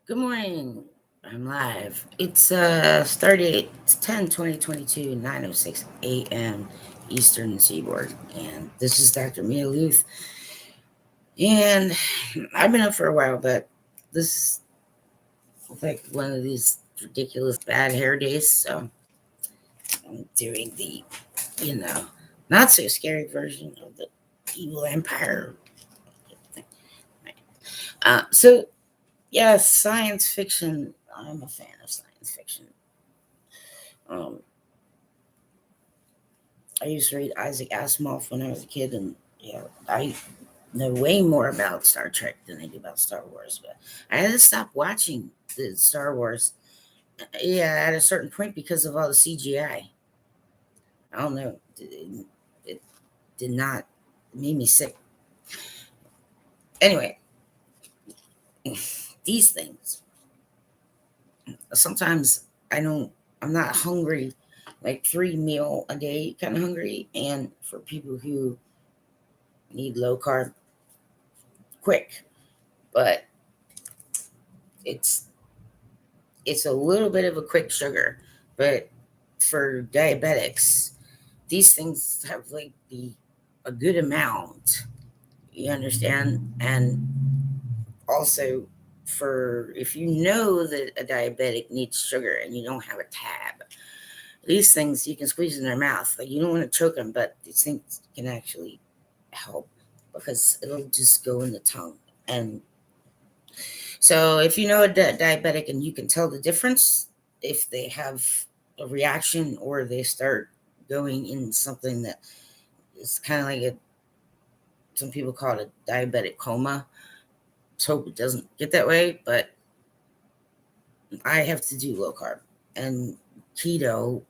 Good morning. I'm live. It's started. It's 10/20/22, 9:06 a.m. Eastern Seaboard, and this is Dr. Mia Luth. And I've been up for a while, but this is like one of these ridiculous bad hair days, so I'm doing the, you know, not so scary version of the evil empire thing. So yeah, science fiction. I'm a fan of science fiction. Um, I used to read Isaac Asimov when I was a kid, and I know way more about Star Trek than I do about Star Wars. But I had to stop watching the Star Wars, at a certain point because of all the CGI. I don't know, it did not it made me sick. Anyway, these things. Sometimes I don't. I'm not hungry, like 3 meal a day kind of hungry, and for people who need low carb quick, but it's it's a little bit of a quick sugar, but for diabetics, these things have like the a good amount. You understand? And also for if you know that a diabetic needs sugar and you don't have a tab, these things you can squeeze in their mouth. Like you don't want to choke them, but these things can actually help because it'll just go in the tongue. And so if you know a diabetic and you can tell the difference if they have a reaction or they start going in something that is kind of like some people call it a diabetic coma. Let's hope it doesn't get that way, but I have to do low carb and keto.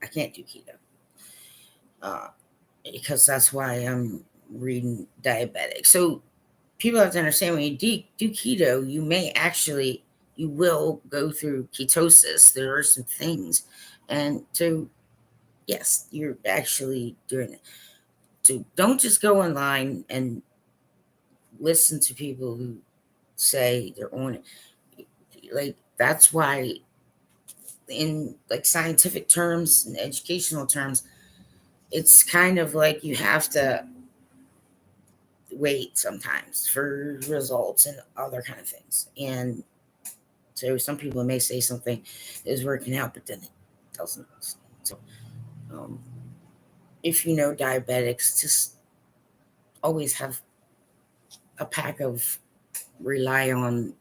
I can't do keto uh, because that's why I'm reading diabetic. So people have to understand when you do keto, you will go through ketosis. There are some things. And so, yes, you're actually doing it. So don't just go online and listen to people who say they're on it. Like, that's why, in like scientific terms and educational terms, it's kind of like you have to wait sometimes for results and other kind of things. And so some people may say something is working out, but then it doesn't. So um, if you know diabetics, just always have a pack of rely on.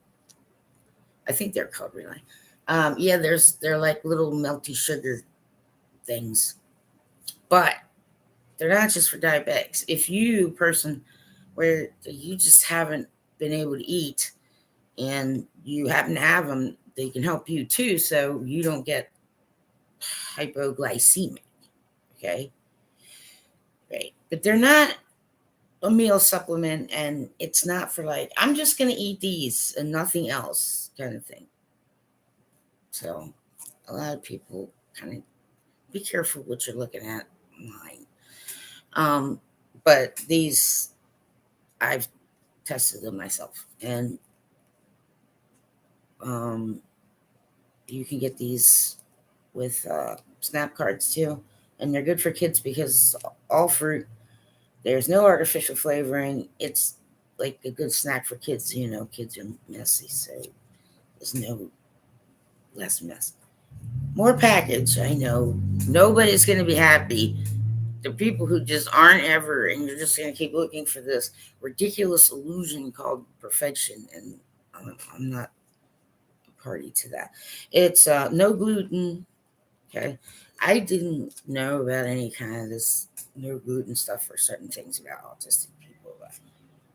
I think they're called rely. Yeah, they're like little melty sugar things, but they're not just for diabetics. If you person where you just haven't been able to eat and you happen to have them, they can help you too, so you don't get hypoglycemic. Okay, right? But they're not a meal supplement, and it's not for like I'm just gonna eat these and nothing else kind of thing. So a lot of people kind of be careful what you're looking at online. But these I've tested them myself, and um, you can get these with snap cards too, and they're good for kids because all fruit. There's no artificial flavoring. It's like a good snack for kids. Kids are messy, so there's no less mess. More package. I know nobody's going to be happy. The people who just aren't ever, and you're just going to keep looking for this ridiculous illusion called perfection, and I'm not a party to that. It's no gluten. Okay, I didn't know about any kind of this no gluten stuff for certain things about autistic people, but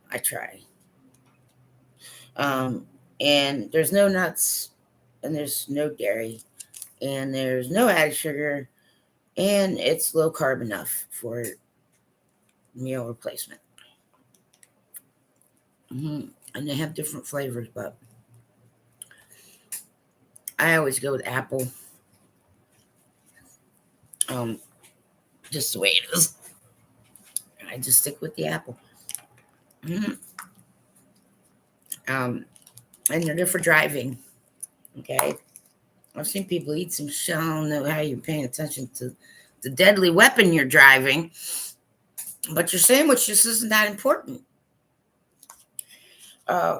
I try. Um, and there's no nuts, and there's no dairy, and there's no added sugar, and it's low carb enough for meal replacement. And they have different flavors, but I always go with apple, um, just the way it is. I just stick with the apple. Mhm. Um, and they're for driving. Okay. I've seen people eat some shit. I don't know how you're paying attention to the deadly weapon you're driving, but your sandwich just isn't that important. Uh,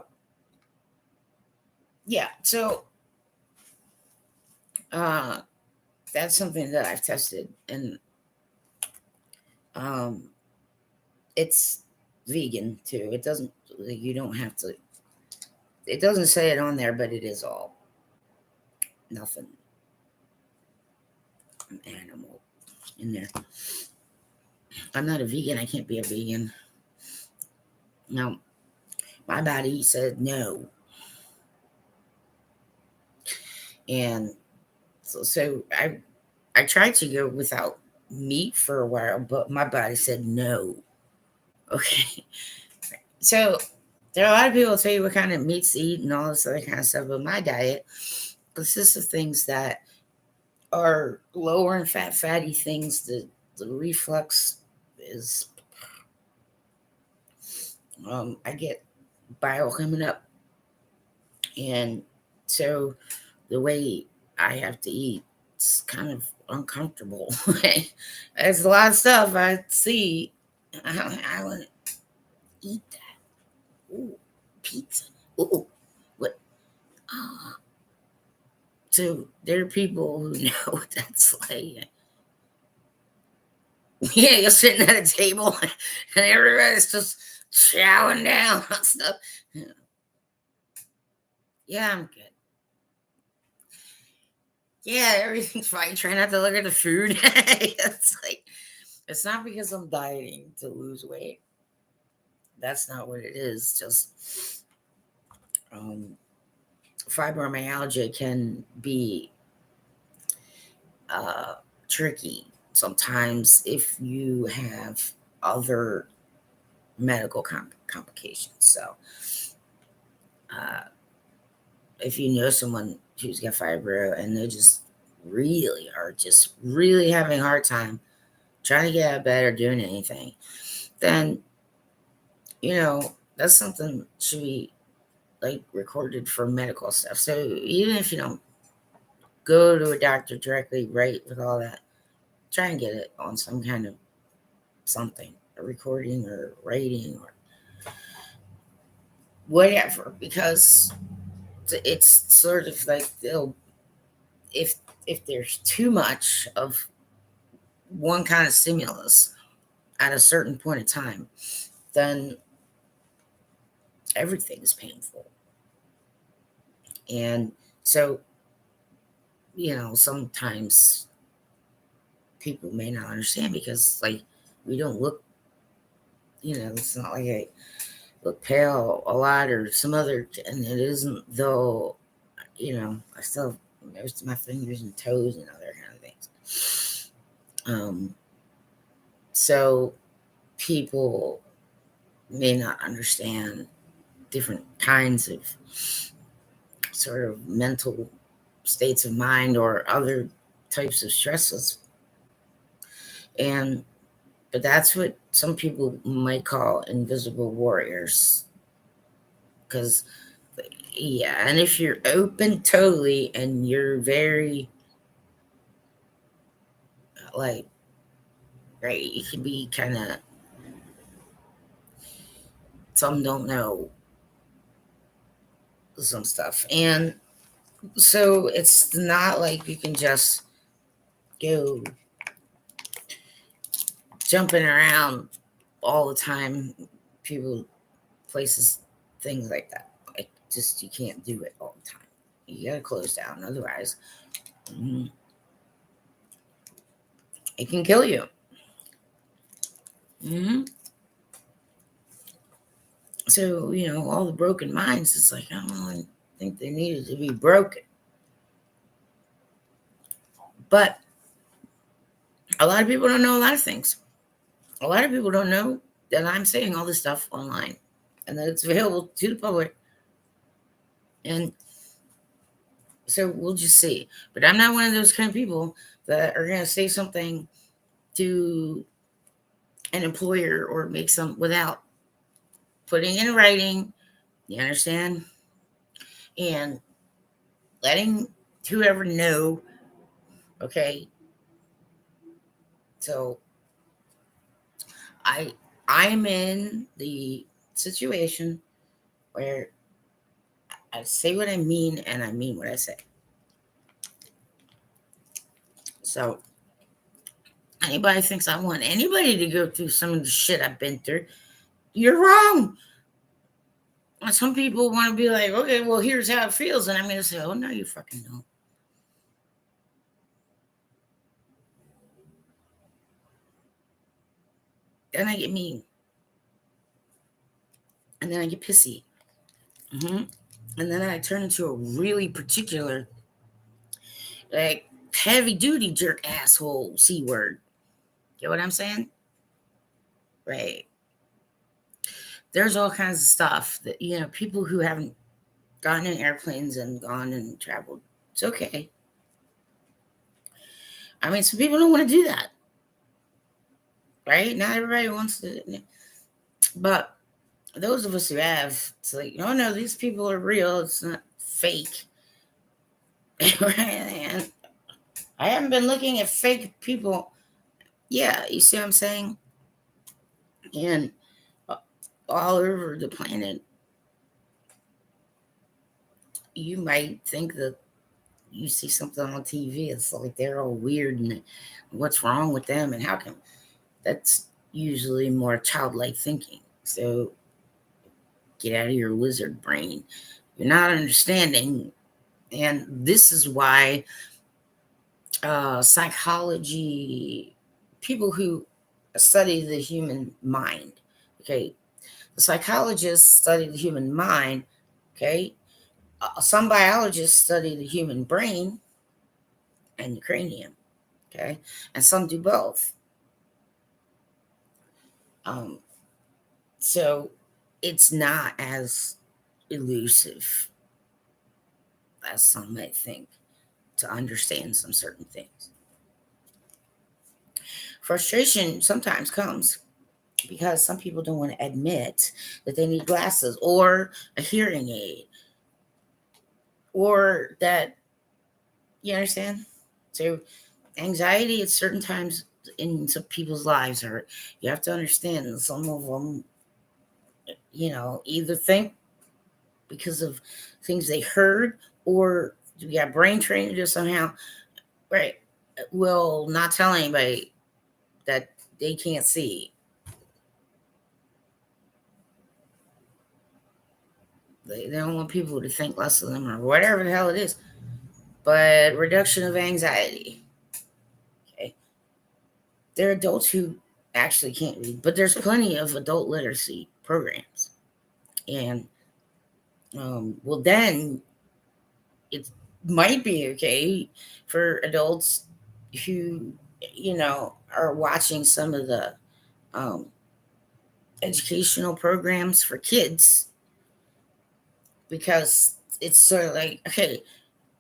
yeah. So uh, that's something that I've tested, and um, it's vegan too. It doesn't. You don't have to. It doesn't say it on there, but it is all nothing animal in there. I'm not a vegan. I can't be a vegan. No, my body said no, and so I tried to go without meat for a while, but my body said no. Okay, so there are a lot of people tell you what kind of meats to eat and all this other kind of stuff, but my diet consists of things that are lower in fat, fatty things. The reflux is, I get bile coming up, and so the way I have to eat, it's kind of uncomfortable. There's a lot of stuff I see. I want to eat that. Ooh, pizza. Ooh, what? Ah. So there are people who know what that's like. Yeah, you're sitting at a table and everybody's just chowing down on stuff. Yeah, I'm good. Yeah, everything's fine. Try not to look at the food. It's like, it's not because I'm dieting to lose weight. That's not what it is. Just um, fibromyalgia can be uh, tricky sometimes if you have other medical complications. So, uh, if you know someone who's got fibro and they just really are just really having a hard time trying to get out of bed or doing anything, then that's something should be like recorded for medical stuff. So even if you don't go to a doctor directly, right, with all that, try and get it on some kind of something, a recording or writing or whatever, because it's sort of like they'll if if there's too much of one kind of stimulus at a certain point in time, then everything is painful. And so, sometimes people may not understand because, like, we don't look, it's not like I look pale a lot or some other, and it isn't, though, I still have most of my fingers and toes and other kind of things. So people may not understand different kinds of sort of mental states of mind or other types of stresses. But that's what some people might call invisible warriors. Because, yeah, and if you're open totally and you're very, like, right, you can be kind of, some don't know some stuff. And so it's not like you can just go jumping around all the time, people, places, things like that. Like, just you can't do it all the time. You gotta close down, otherwise, it can kill you. Mm-hmm. So all the broken minds. It's like, I don't really think they needed to be broken, but a lot of people don't know a lot of things. A lot of people don't know that I'm saying all this stuff online and that it's available to the public. And so we'll just see. But I'm not one of those kind of people that are going to say something to an employer or make some without putting in writing. You understand? and letting whoever know, okay. So I'm in the situation where I say what I mean and I mean what I say. So anybody thinks I want anybody to go through some of the shit I've been through, you're wrong. Some people want to be like, okay, well, here's how it feels. And I'm going to say, oh, no, you fucking don't. Then I get mean. And then I get pissy. And then I turn into a really particular, like, heavy duty jerk asshole C word. Get what I'm saying? Right. There's all kinds of stuff that, people who haven't gotten in airplanes and gone and traveled, it's okay. I mean, some people don't want to do that. Right? Not everybody wants to. But those of us who have, it's like, oh no, these people are real. It's not fake. And I haven't been looking at fake people. Yeah, you see what I'm saying? And all over the planet, you might think that you see something on TV, it's like they're all weird and what's wrong with them and how come. That's usually more childlike thinking. So get out of your lizard brain. You're not understanding. And this is why psychology, people who study the human mind, okay, the psychologists study the human mind, okay, some biologists study the human brain and the cranium, okay, and some do both. So it's not as elusive as some might think to understand some certain things. Frustration sometimes comes because some people don't want to admit that they need glasses or a hearing aid or that, you understand? So anxiety at certain times in some people's lives, or you have to understand that some of them, either think because of things they heard or you got brain training to somehow, right, will not tell anybody that they can't see. They don't want people to think less of them or whatever the hell it is. But reduction of anxiety. Okay. There are adults who actually can't read, but there's plenty of adult literacy programs. And, well, then it might be okay for adults who, are watching some of the educational programs for kids because it's sort of like, okay,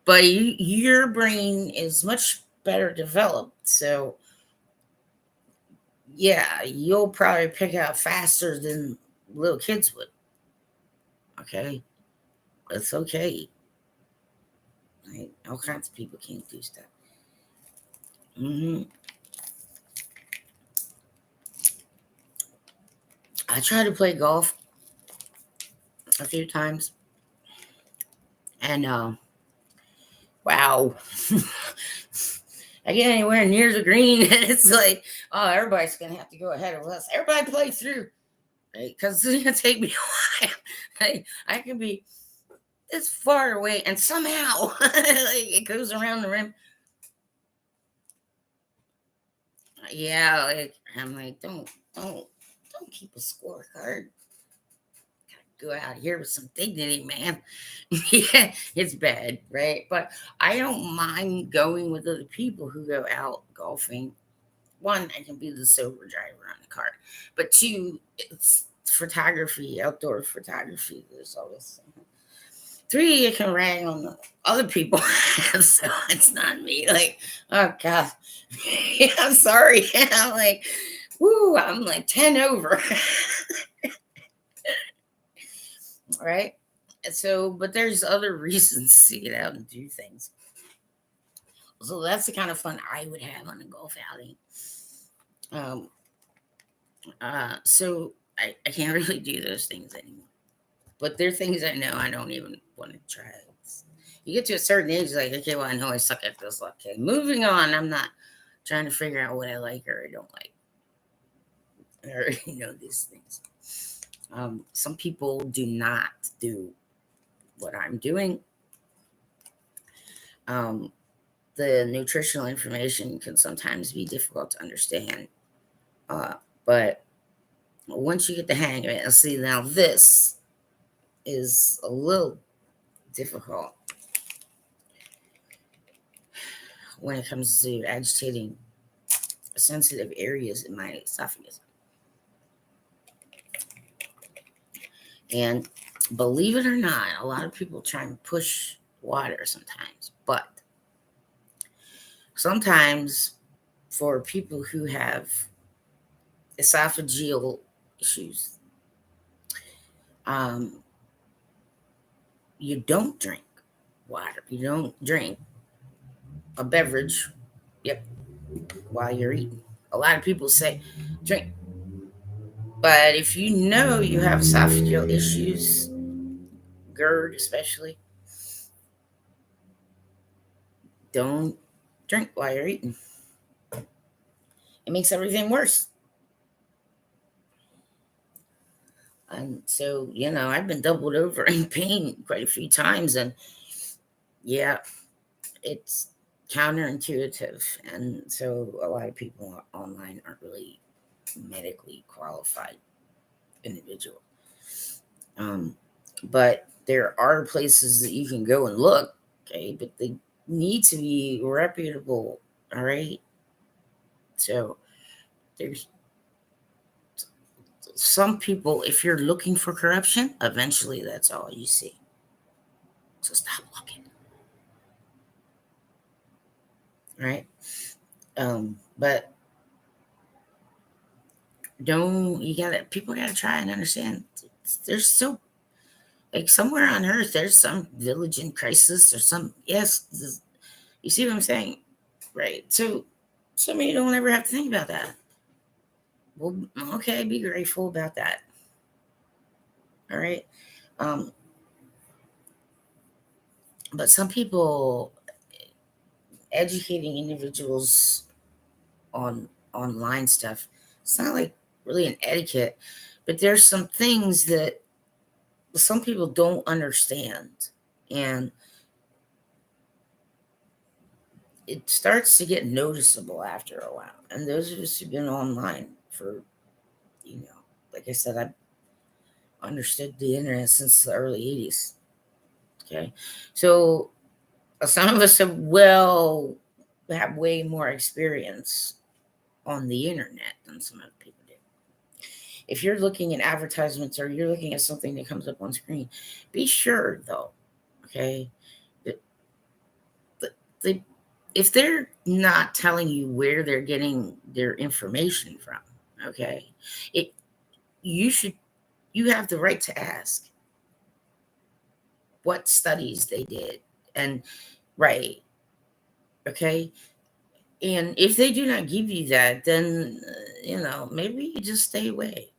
but your brain is much better developed. So, yeah, you'll probably pick out faster than little kids would. Okay. It's okay. Right? All kinds of people can't do stuff. I tried to play golf a few times. And, wow. I get anywhere near the green and it's like, oh, everybody's going to have to go ahead of us. Everybody play through. Right? Because it's going to take me a while. I can be this far away and somehow it goes around the rim. Yeah, I'm like, don't keep a scorecard. Go out here with some dignity, man. Yeah, it's bad, right? But I don't mind going with other people who go out golfing. One, I can be the sober driver on the cart. But two, it's photography, outdoor photography. There's always. Three, you can rag on the other people. So it's not me. Like, oh God. Yeah, I'm sorry. I'm like, woo, I'm like 10 over. Right? So, but there's other reasons to get out and do things. So that's the kind of fun I would have on a golf outing. Um, so I can't really do those things anymore. But there are things I know I don't even want to try. You get to a certain age, like, okay, well, I know I suck at this. Okay, moving on. I'm not trying to figure out what I like or I don't like. I already know these things. Some people do not do what I'm doing. The nutritional information can sometimes be difficult to understand. But once you get the hang of it, see, now this is a little difficult when it comes to agitating sensitive areas in my esophagus. And believe it or not, a lot of people try and push water sometimes, but sometimes for people who have esophageal issues, you don't drink water. You don't drink a beverage, yep, while you're eating. A lot of people say drink, but if you know you have esophageal issues, GERD especially, don't drink while you're eating. It makes everything worse. And so, I've been doubled over in pain quite a few times. And yeah, it's counterintuitive. And so a lot of people online aren't really medically qualified individual. But there are places that you can go and look, okay, but they need to be reputable, all right? So there's some people, if you're looking for corruption, eventually that's all you see. So stop looking. Right? But people gotta try and understand there's still, like, somewhere on earth, there's some village in crisis or yes, you see what I'm saying? Right. So some of you don't ever have to think about that. Well, okay, be grateful about that. All right. But some people, educating individuals on online stuff, it's not like really an etiquette, but there's some things that some people don't understand. And it starts to get noticeable after a while. And those of us who've been online for, like I said, I've understood the internet since the early 80s. Okay. So some of us have way more experience on the internet than some other people do. If you're looking at advertisements or you're looking at something that comes up on screen, be sure though, okay, that the if they're not telling you where they're getting their information from, okay, it you have the right to ask what studies they did. And right, okay, and if they do not give you that, then maybe you just stay away.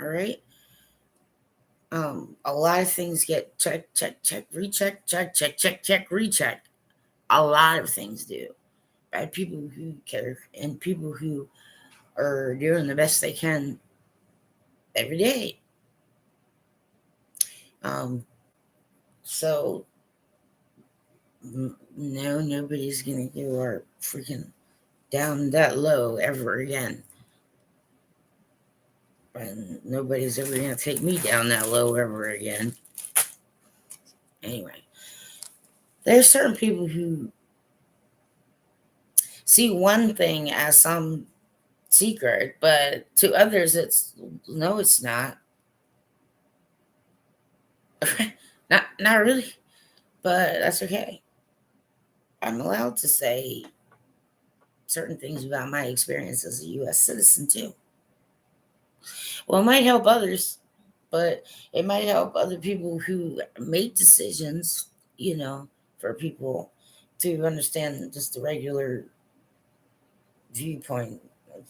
All right. A lot of things get check, recheck, check, recheck. A lot of things do by people who care and people who are doing the best they can every day. So no, nobody's gonna go our freaking down that low ever again. And nobody's ever gonna take me down that low ever again. Anyway, there's certain people who see one thing as some secret, but to others it's no, it's not. Not really, but that's okay. I'm allowed to say certain things about my experience as a U.S. citizen too. Well, it might help others. but it might help other people who make decisions, for people to understand just the regular viewpoint of,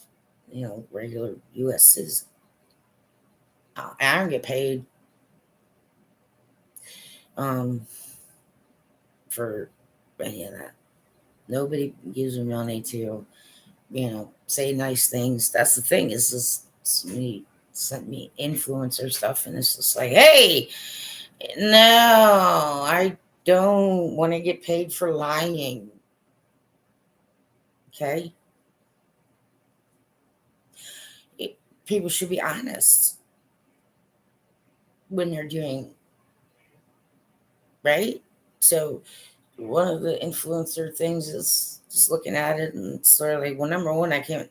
regular US citizen. I don't get paid um, for any of that. Nobody gives me money to, say nice things. That's the thing, is this me sent me influencer stuff, and it's just like, hey, no, I don't want to get paid for lying. Okay? People should be honest when they're doing right. So one of the influencer things is just looking at it and sort of like, well, number one, I don't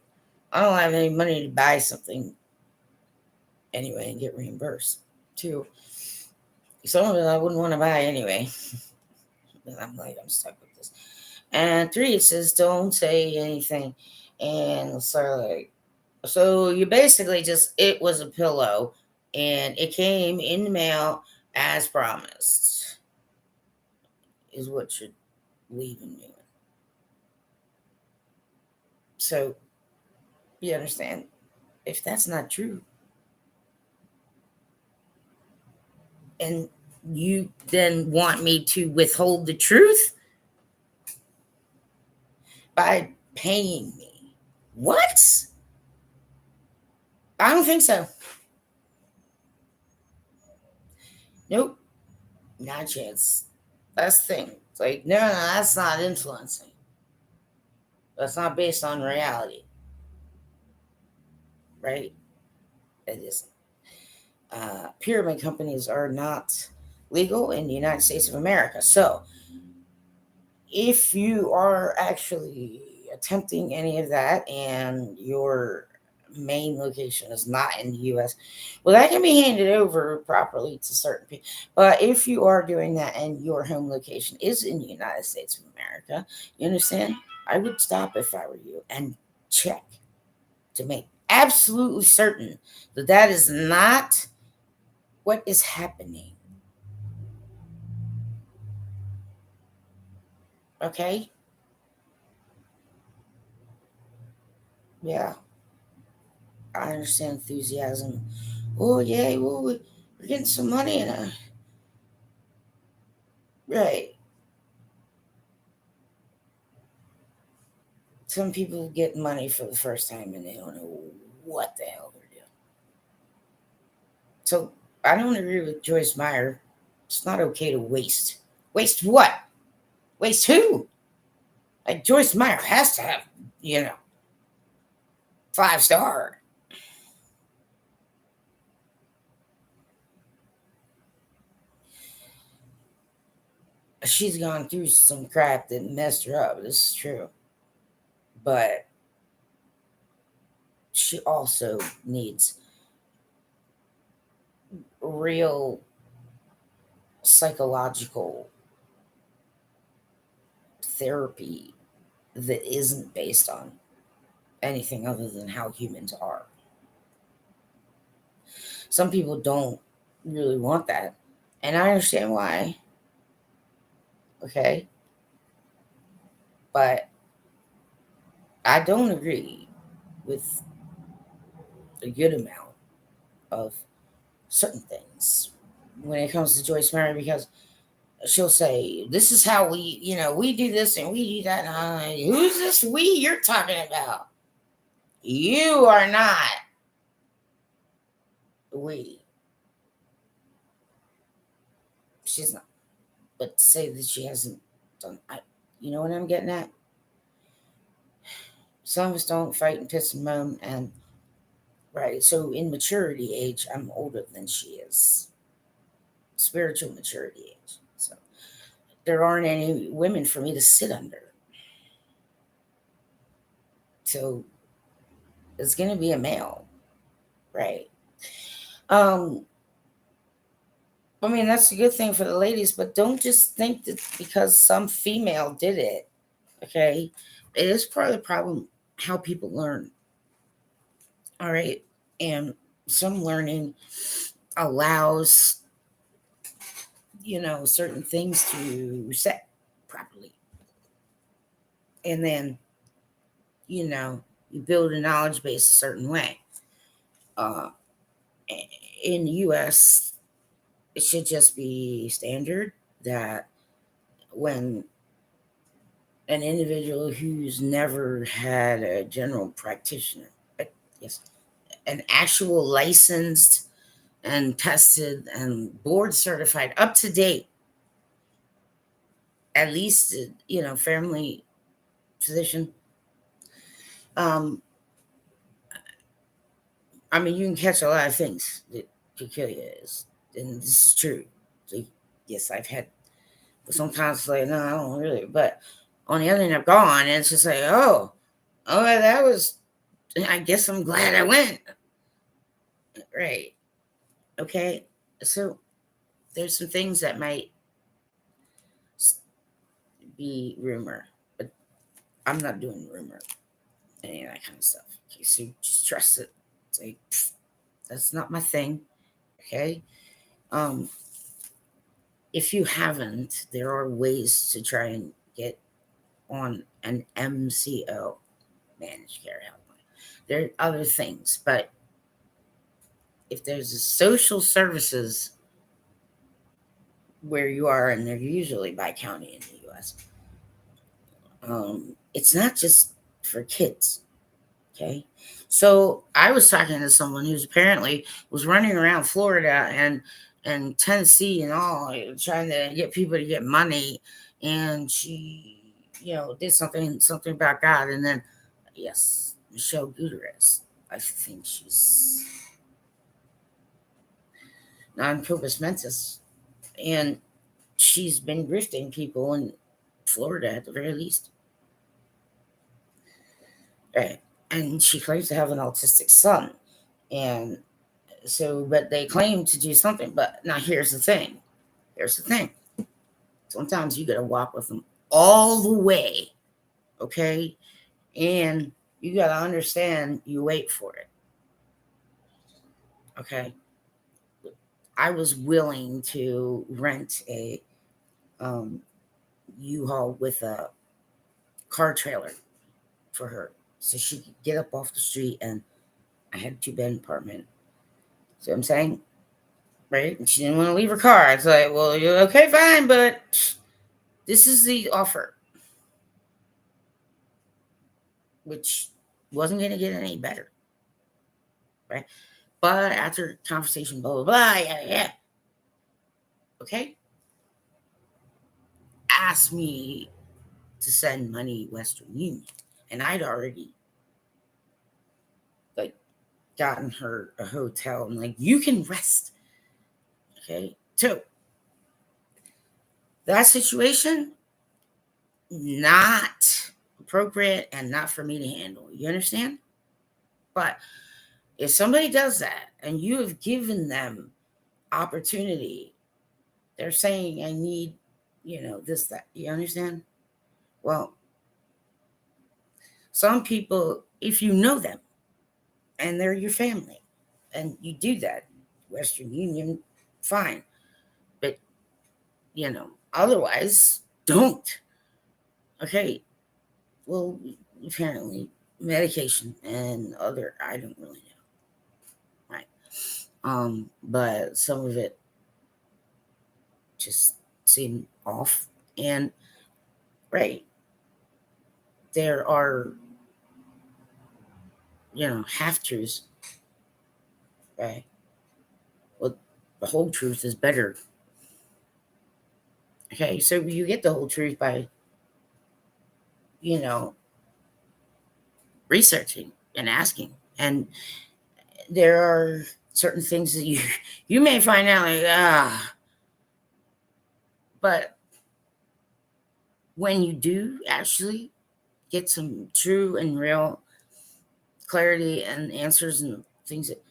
have any money to buy something anyway and get reimbursed. Two, some of it I wouldn't want to buy anyway. And I'm like, I'm stuck with this. And three, it says don't say anything. And so like, so you basically just, it was a pillow and it came in the mail as promised, is what you're leaving me with. So you understand, if that's not true, and you then want me to withhold the truth by paying me. What? I don't think so. Nope, not a chance. That's the thing. It's like, no, that's not influencing. That's not based on reality, right? It isn't. Pyramid companies are not legal in the United States of America. So if you are actually attempting any of that and your main location is not in the US, well, that can be handed over properly to certain people. But if you are doing that and your home location is in the United States of America, you understand? I would stop if I were you and check to make absolutely certain that that is not what is happening. Okay? Yeah, I understand enthusiasm. Oh, yeah, well, we're getting some money in a. Right. Some people get money for the first time and they don't know what the hell they're doing. So I don't agree with Joyce Meyer. It's not okay to waste. Waste what? Waste who? Like Joyce Meyer has to have, you know, 5 star. She's gone through some crap that messed her up. This is true. But she also needs real psychological therapy that isn't based on anything other than how humans are. Some people don't really want that. And I understand why. Okay. But I don't agree with a good amount of certain things when it comes to Joyce Meyer, because she'll say, this is how we do this and we do that. And I'm like, who's this we you're talking about? You are not we. She's not. But to say that she hasn't done, you know what I'm getting at? Some of us don't fight and piss and moan. And right, so in maturity age, I'm older than she is. Spiritual maturity age. So there aren't any women for me to sit under. So it's going to be a male, right? Um, I mean, that's a good thing for the ladies, but don't just think that because some female did it, okay? It is part of the problem how people learn, all right? And some learning allows, certain things to set properly. And then, you build a knowledge base a certain way. Uh, in the US, it should just be standard that when an individual who's never had a general practitioner, yes, an actual licensed and tested and board certified, up to date, at least, family physician. I mean, you can catch a lot of things that could kill you, and this is true. So, yes, I've had, but sometimes it's like, no, I don't really. But on the other hand, I've gone, and it's just like, oh, that was, I guess I'm glad I went. Right. Okay. So there's some things that might be rumor, but I'm not doing rumor, any of that kind of stuff. Okay, so just trust it. It's like, that's not my thing. Okay. Um, if you haven't, there are ways to try and get on an MCO, managed care helpline. There are other things, but if there's a social services where you are, and they're usually by county in the US, it's not just for kids. Okay. So I was talking to someone who's apparently was running around Florida and Tennessee and all, trying to get people to get money. And she, did something about God. And then, yes, Michelle Gutierrez, I think she's non-purpose mentis. And she's been grifting people in Florida at the very least. Right. And she claims to have an autistic son. And so, but they claim to do something. But now here's the thing. Sometimes you got to walk with them all the way. Okay. And you got to understand you wait for it. Okay. I was willing to rent a U-Haul with a car trailer for her so she could get up off the street, and I had a 2-bed apartment. So I'm saying, right? And she didn't want to leave her car. It's like, well, you're okay, fine, but this is the offer, which wasn't going to get any better, right? But after conversation, blah, blah, blah, yeah. Okay. Asked me to send money Western Union. And I'd already, like, gotten her a hotel. I'm like, you can rest. Okay. So that situation, not appropriate and not for me to handle. You understand? But if somebody does that and you have given them opportunity, they're saying, I need, this, that. You understand? Well, some people, if you know them and they're your family and you do that, Western Union, fine. But, otherwise, don't. Okay. Well, apparently, medication and other, I don't really know. Right. But some of it just seemed off. And, right, there are, half truths. Right. Well, the whole truth is better. Okay. So you get the whole truth by, you know, researching and asking. And there are certain things that you may find out like, but when you do actually get some true and real clarity and answers and things that,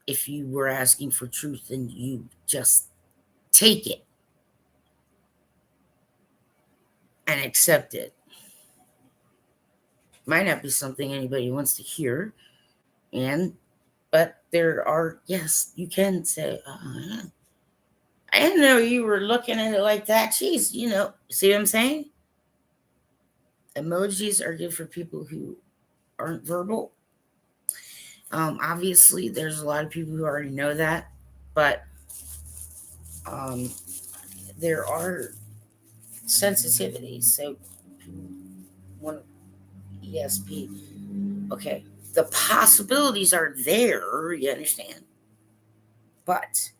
if you were asking for truth, then you just take it and accept it. Might not be something anybody wants to hear, and But there are, yes, you can say, I didn't know you were looking at it like that. Jeez, see what I'm saying? Emojis are good for people who aren't verbal. Obviously, there's a lot of people who already know that, but um, there are sensitivities. So, one ESP. Okay, the possibilities are there. You understand, but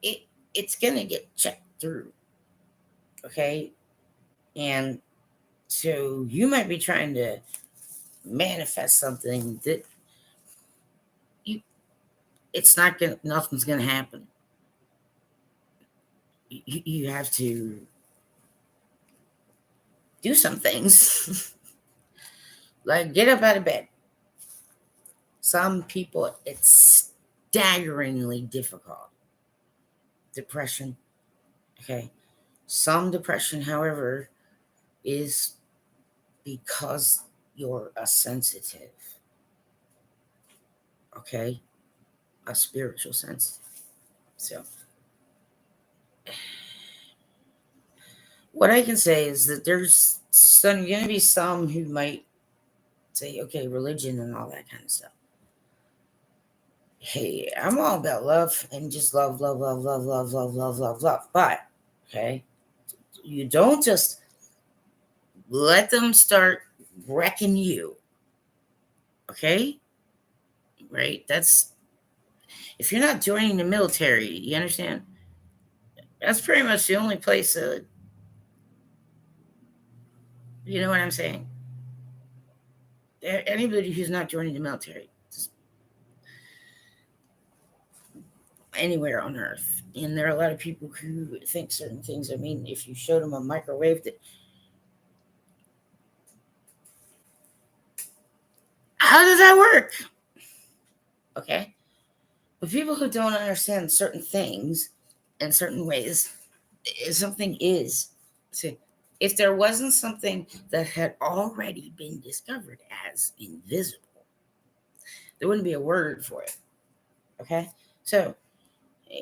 it it's gonna get checked through. Okay, and so you might be trying to manifest something that you it's not gonna nothing's gonna happen. You have to do some things. Like get up out of bed. Some people it's staggeringly difficult. Depression. Okay. Some depression, however, is because you're a sensitive. Okay. A spiritual sensitive. So what I can say is that there's going to be some who might say, okay, religion and all that kind of stuff. Hey, I'm all about love and just love, love, love, love, love, love, love, love, love. But, okay, you don't just let them start wrecking you. Okay? Right? That's, if you're not joining the military, you understand? That's pretty much the only place, you know what I'm saying? Anybody who's not joining the military, anywhere on earth. And there are a lot of people who think certain things. I mean, if you showed them a microwave, that how does that work? Okay. But people who don't understand certain things in certain ways, something is. See, if there wasn't something that had already been discovered as invisible, there wouldn't be a word for it. Okay. So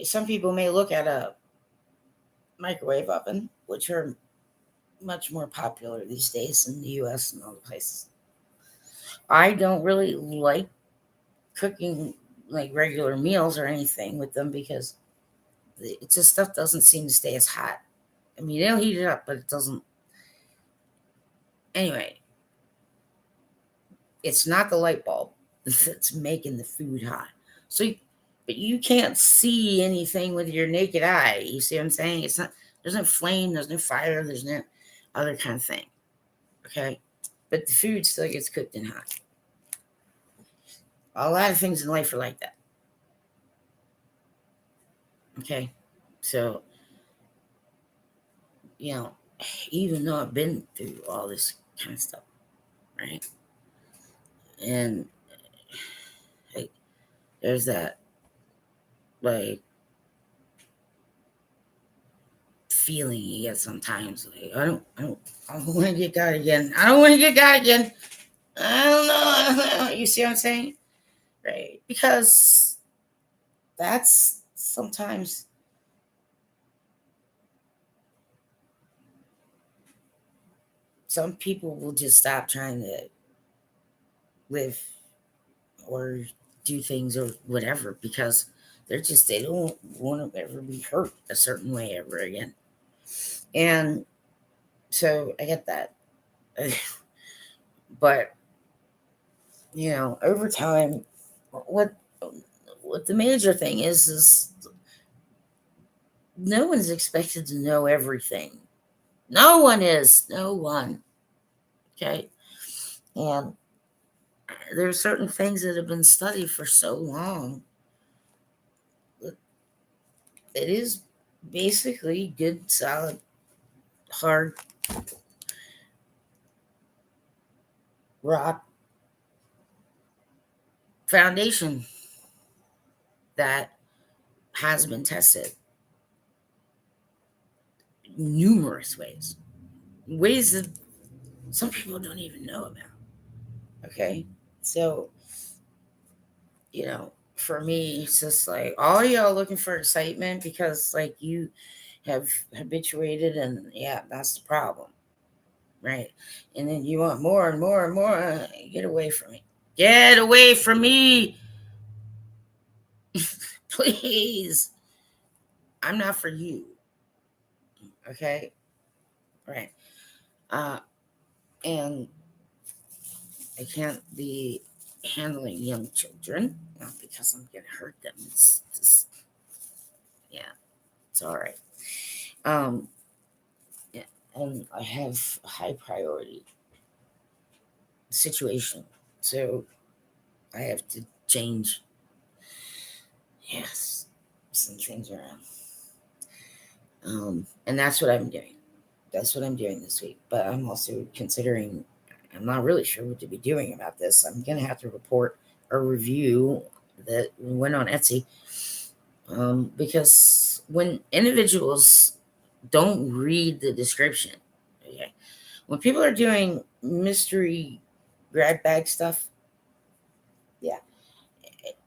some people may look at a microwave oven, which are much more popular these days in the US and other places. I don't really like cooking like regular meals or anything with them because it just stuff doesn't seem to stay as hot. I mean, they'll heat it up, but it doesn't. Anyway, it's not the light bulb that's making the food hot. So, but you can't see anything with your naked eye. You see what I'm saying? It's not. There's no flame. There's no fire. There's no other kind of thing. Okay, but the food still gets cooked and hot. A lot of things in life are like that. Okay, so you know, even though I've been through all this kind of stuff, right? And like, there's that like feeling you get sometimes. Like I don't want to get God again. I don't want to get God again. I don't know. I don't know. You see what I'm saying? Right? Because that's sometimes some people will just stop trying to live or do things or whatever because they don't want to ever be hurt a certain way ever again. And so I get that. But over time, what what the major thing is no one's expected to know everything. No one is. No one. Okay. And there are certain things that have been studied for so long that it is basically good, solid, hard rock foundation that has been tested numerous ways that some people don't even know about. Okay. So For me, it's just like all y'all looking for excitement because like you have habituated, and yeah, that's the problem, right? And then you want more and more and more. Get away from me. Get away from me, please. I'm not for you. Okay, right? Uh, and I can't be handling young children, not because I'm gonna hurt them. It's just, yeah, it's all right. Um, yeah, and I have a high priority situation, so I have to change, yes, some things around. And that's what I'm doing. That's what I'm doing this week. But I'm also considering. I'm not really sure what to be doing about this. I'm gonna have to report a review that went on Etsy, because when individuals don't read the description, okay, when people are doing mystery grab bag stuff, yeah,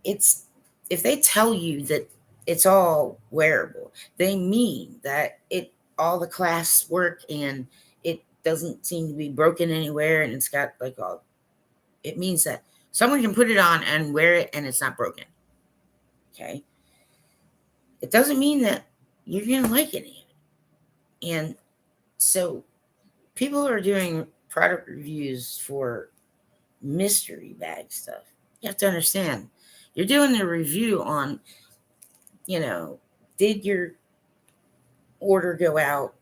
it's if they tell you that it's all wearable, they mean that it all the clasps work and it doesn't seem to be broken anywhere, and it's got like all. It means that someone can put it on and wear it and it's not broken. Okay, it doesn't mean that you're gonna like any of it. And so people who are doing product reviews for mystery bag stuff, you have to understand you're doing a review on, you know, did your order go out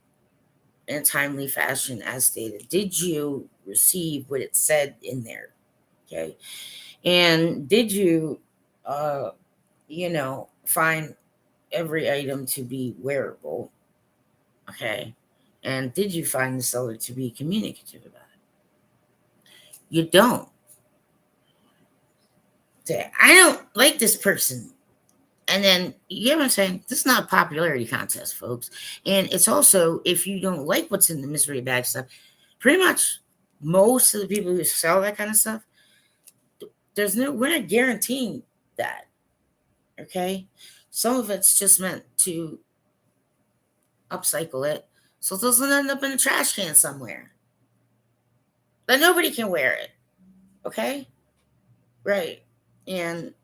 in a timely fashion as stated? Did you receive what it said in there? Okay. And did you, find every item to be wearable? Okay. And did you find the seller to be communicative about it? You don't. Say, I don't like this person. And then, you know what I'm saying? This is not a popularity contest, folks. And it's also, if you don't like what's in the mystery bag stuff, pretty much most of the people who sell that kind of stuff, we're not guaranteeing that. Okay. Some of it's just meant to upcycle it so it doesn't end up in a trash can somewhere. But nobody can wear it. Okay. Right. And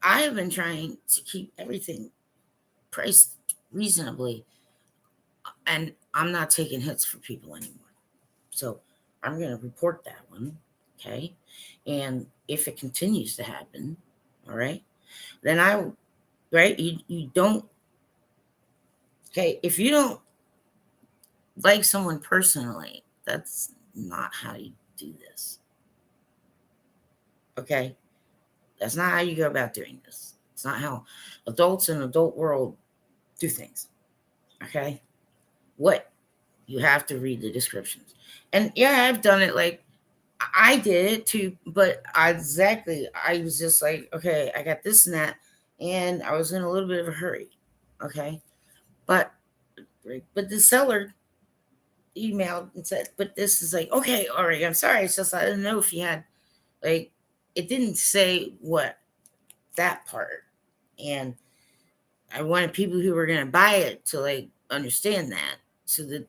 I have been trying to keep everything priced reasonably, and I'm not taking hits for people anymore. So I'm going to report that one. Okay. And if it continues to happen, all right, then right, you don't, okay, if you don't like someone personally, that's not how you do this. Okay. That's not how you go about doing this. It's not how adults in the adult world do things. Okay. What? You have to read the descriptions. And yeah, I've done it. Like, I did it too, but I was just like, okay, I got this and that, and I was in a little bit of a hurry. Okay. But the seller emailed and said, but this is like, okay, all right, I'm sorry. It's just I didn't know if you had, like, it didn't say what that part. And I wanted people who were gonna buy it to like understand that. So that,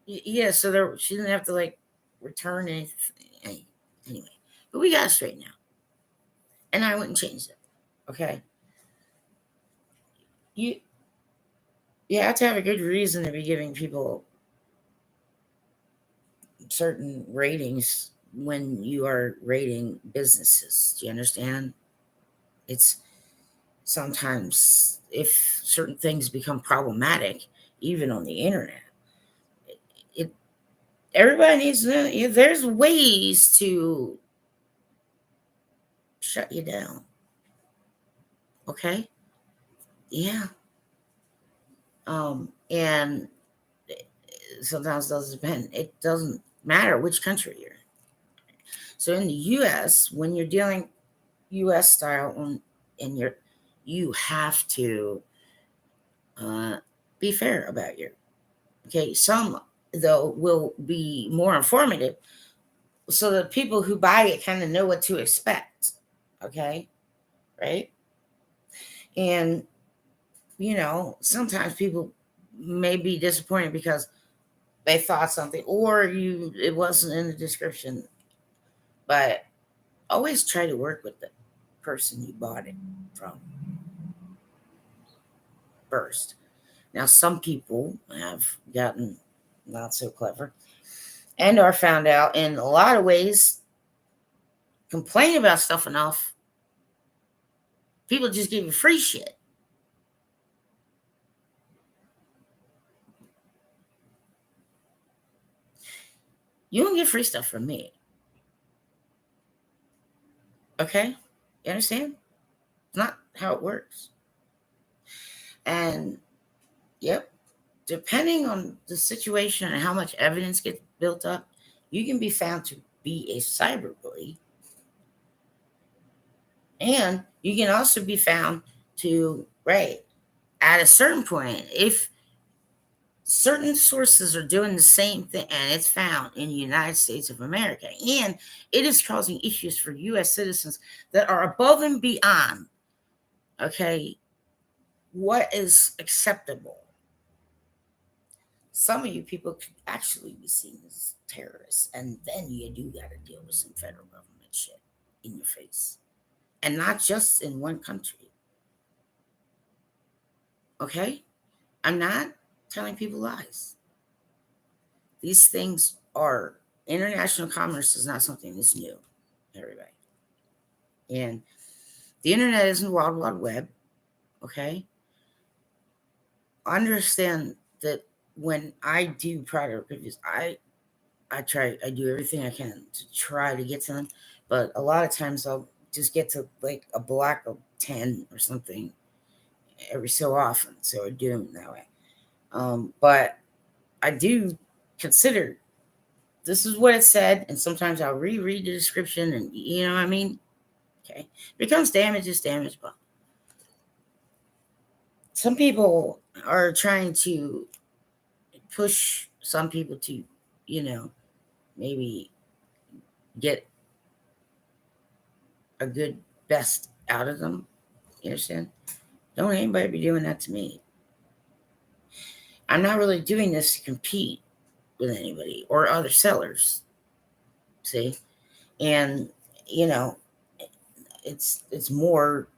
yeah, so there she didn't have to like return anything. Anyway. But we got it straight now. And I wouldn't change it. Okay. You you have to have a good reason to be giving people certain ratings when you are rating businesses. Do you understand? It's sometimes if certain things become problematic, even on the internet, it everybody needs to know there's ways to shut you down. Okay? Yeah. And sometimes it doesn't depend. It doesn't matter which country you're in. So in the US, when you're dealing US style and you have to be fair about your, okay, some though will be more informative so that people who buy it kind of know what to expect. Okay, right? And, sometimes people may be disappointed because they thought something or it wasn't in the description. But always try to work with the person you bought it from first. Now, some people have gotten not so clever and are found out in a lot of ways, complain about stuff enough, people just give you free shit. You don't get free stuff from me. Okay? You understand? It's not how it works. And, yep, depending on the situation and how much evidence gets built up, you can be found to be a cyberbully. And you can also be found to, right, at a certain point, if certain sources are doing the same thing and it's found in the United States of America, and it is causing issues for U.S. citizens that are above and beyond, okay, what is acceptable. Some of you people could actually be seen as terrorists, and then you do got to deal with some federal government shit in your face, and not just in one country. Okay? I'm not telling people lies. These things are international commerce is not something that's new, everybody. And the internet isn't the wild, wild web. Okay? Understand that when I do product reviews, I do everything I can to try to get to them. But a lot of times I'll just get to like a block of 10 or something every so often. So I do them that way. But I do consider this is what it said, and sometimes I'll reread the description, and you know what I mean? Okay. If it becomes damage, it's damage, but some people are trying to push some people to, maybe get a good best out of them. You understand? Don't anybody be doing that to me. I'm not really doing this to compete with anybody or other sellers. See? And, you know, it's more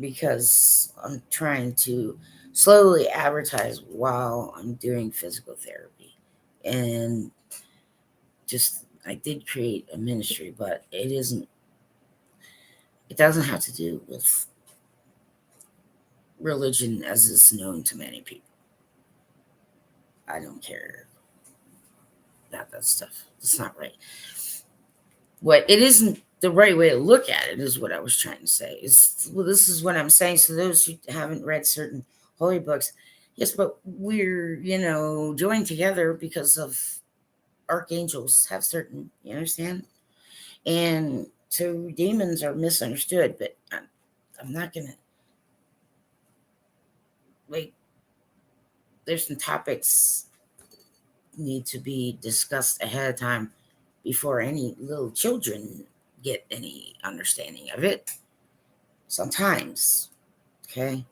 because I'm trying to slowly advertise while I'm doing physical therapy. And just I did create a ministry, but it doesn't have to do with religion as it's known to many people. I don't care about that stuff. It's not right. What it isn't the right way to look at it is what I was trying to say. This is what I'm saying. So those who haven't read certain holy books, yes, but we're joined together because of archangels have certain, you understand? And so demons are misunderstood, but I'm not gonna like. There's some topics need to be discussed ahead of time before any little children get any understanding of it. Sometimes, okay.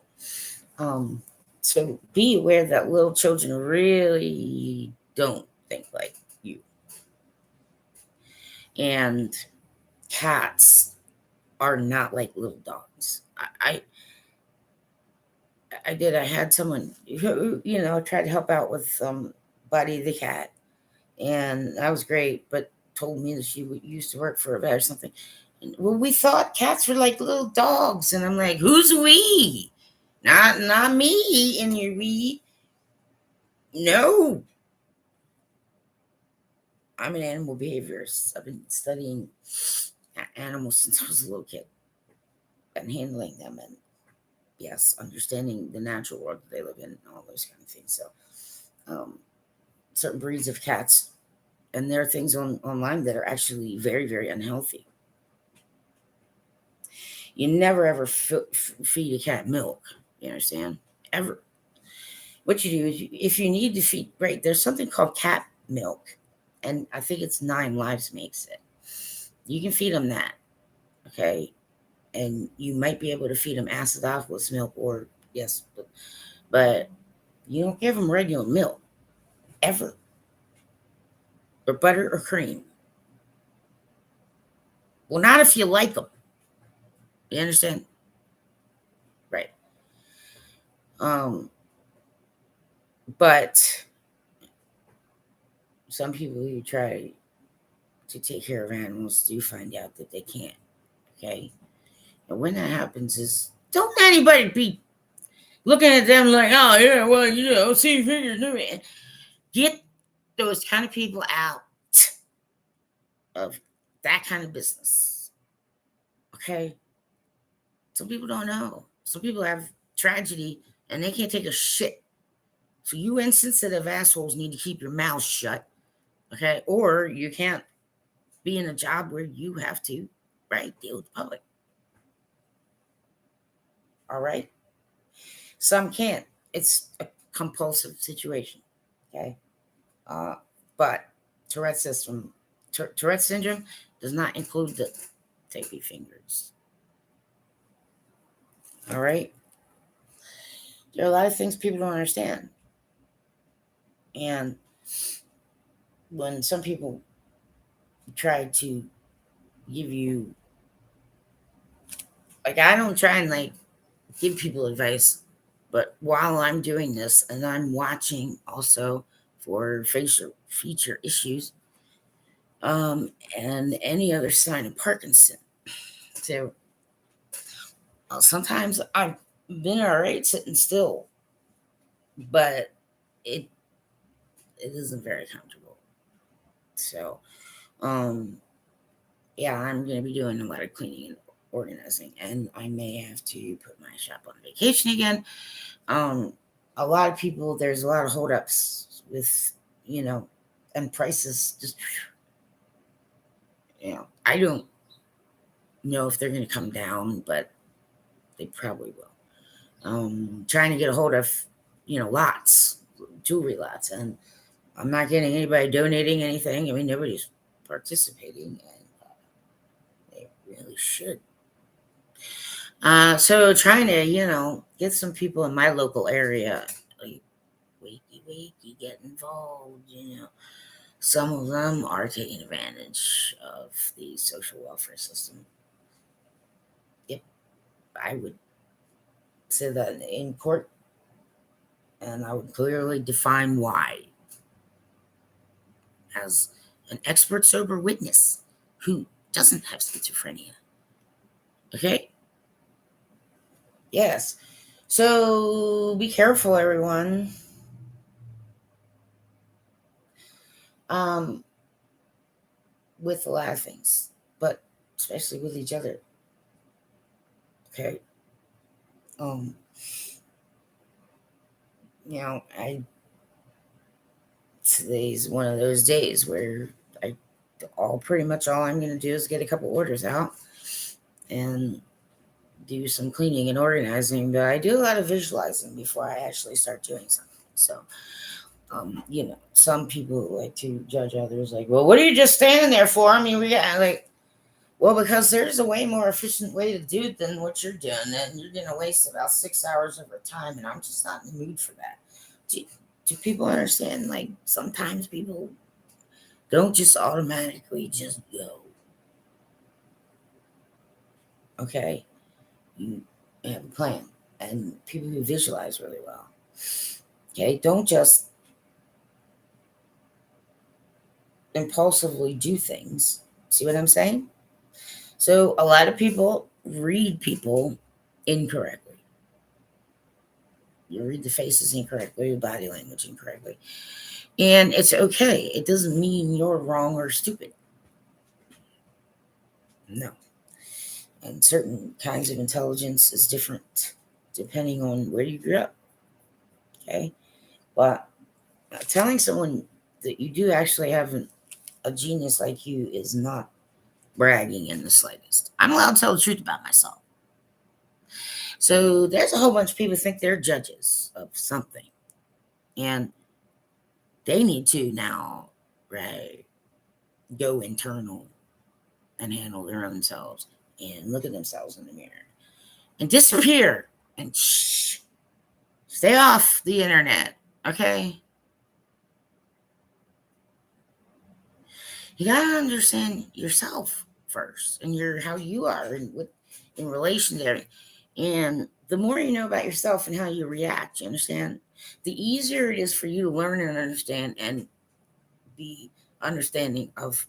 So be aware that little children really don't think like you, and cats are not like little dogs. I had someone who tried to help out with Buddy the cat, and that was great, but told me that she used to work for a vet or something. And, well, we thought cats were like little dogs, and I'm like, who's we? Not me in your we. No, I'm an animal behaviorist. I've been studying animals since I was a little kid and handling them, and yes, understanding the natural world that they live in and all those kind of things. So, certain breeds of cats, and there are things online that are actually very, very unhealthy. You never ever feed a cat milk. You understand? Ever. What you do is, if you need to feed, right? There's something called cat milk, and I think it's 9 Lives makes it. You can feed them that, okay? and you might be able to feed them acidophilus milk, or yes, but you don't give them regular milk ever, or butter or cream. Well, not if you like them. You understand? Right. But some people who try to take care of animals do find out that they can't. Okay. And when that happens, is don't anybody be looking at them like, oh yeah, well, see if you do it. Get those kind of people out of that kind of business. Okay. Some people don't know. Some people have tragedy and they can't take a shit. So you insensitive assholes need to keep your mouth shut. Okay. Or you can't be in a job where you have to, right, deal with the public. All right. Some can't. It's a compulsive situation. Okay. But Tourette syndrome does not include the tapey fingers. All right. There are a lot of things people don't understand. And when some people try to give you, like, I don't try and like give people advice, but while I'm doing this and I'm watching also for facial feature issues, and any other sign of Parkinson. So sometimes I've been all right sitting still, but it isn't very comfortable. So, yeah, I'm going to be doing a lot of cleaning and organizing, and I may have to put my shop on vacation again. A lot of people, there's a lot of holdups with, and prices just, I don't know if they're going to come down, but they probably will. Trying to get a hold of, lots, jewelry lots, and I'm not getting anybody donating anything. I mean, nobody's participating, and they really should. So trying to, get some people in my local area, like, wakey, get involved. Some of them are taking advantage of the social welfare system. Yep, I would say that in court, and I would clearly define why, as an expert sober witness who doesn't have schizophrenia. Okay? Yes. So be careful, everyone. With a lot of things, but especially with each other. Okay. I today's one of those days where pretty much all I'm gonna do is get a couple orders out and do some cleaning and organizing, but I do a lot of visualizing before I actually start doing something. So some people like to judge others like, well, what are you just standing there for? I mean, we got like, well, because there's a way more efficient way to do it than what you're doing, and you're going to waste about 6 hours of your time, and I'm just not in the mood for that. Do people understand? Like, sometimes people don't just automatically just go. Okay? You have a plan, and people who visualize really well. Okay? Don't just impulsively do things. See what I'm saying? So a lot of people read people incorrectly. You read the faces incorrectly, body language incorrectly. And it's okay. It doesn't mean you're wrong or stupid. No. And certain kinds of intelligence is different depending on where you grew up. Okay? But telling someone that you do actually have a genius like you is not bragging in the slightest. I'm allowed to tell the truth about myself. So there's a whole bunch of people who think they're judges of something. And they need to now, right, go internal and handle their own selves and look at themselves in the mirror and disappear and stay off the internet, okay? You gotta understand yourself first and how you are in relation to everything. And the more you know about yourself and how you react, you understand, the easier it is for you to learn and understand and be understanding of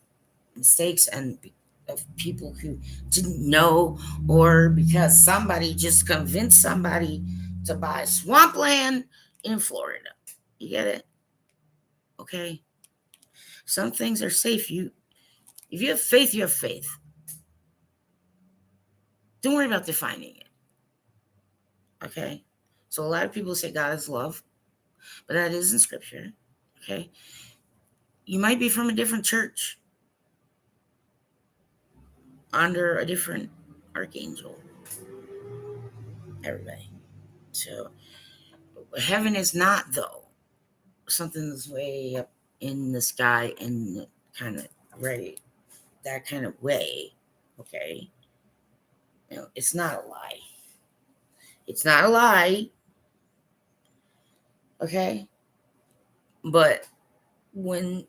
mistakes and of people who didn't know, or because somebody just convinced somebody to buy swampland in Florida. You get it? Okay. Some things are safe. If you have faith, you have faith. Don't worry about defining it. Okay. So a lot of people say God is love, but that is in scripture. Okay. You might be from a different church under a different archangel. Everybody. So heaven is not, though, something that's way up in the sky and kind of right that kind of way. Okay. It's not a lie. It's not a lie. Okay. But when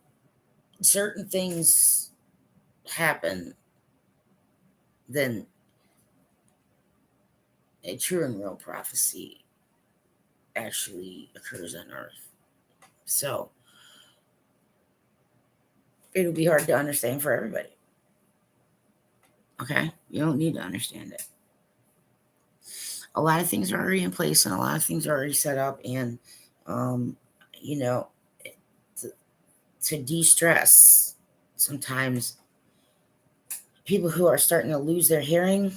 certain things happen, then a true and real prophecy actually occurs on earth. So it'll be hard to understand for everybody. Okay? You don't need to understand it. A lot of things are already in place and a lot of things are already set up. And, you know, to de-stress, sometimes people who are starting to lose their hearing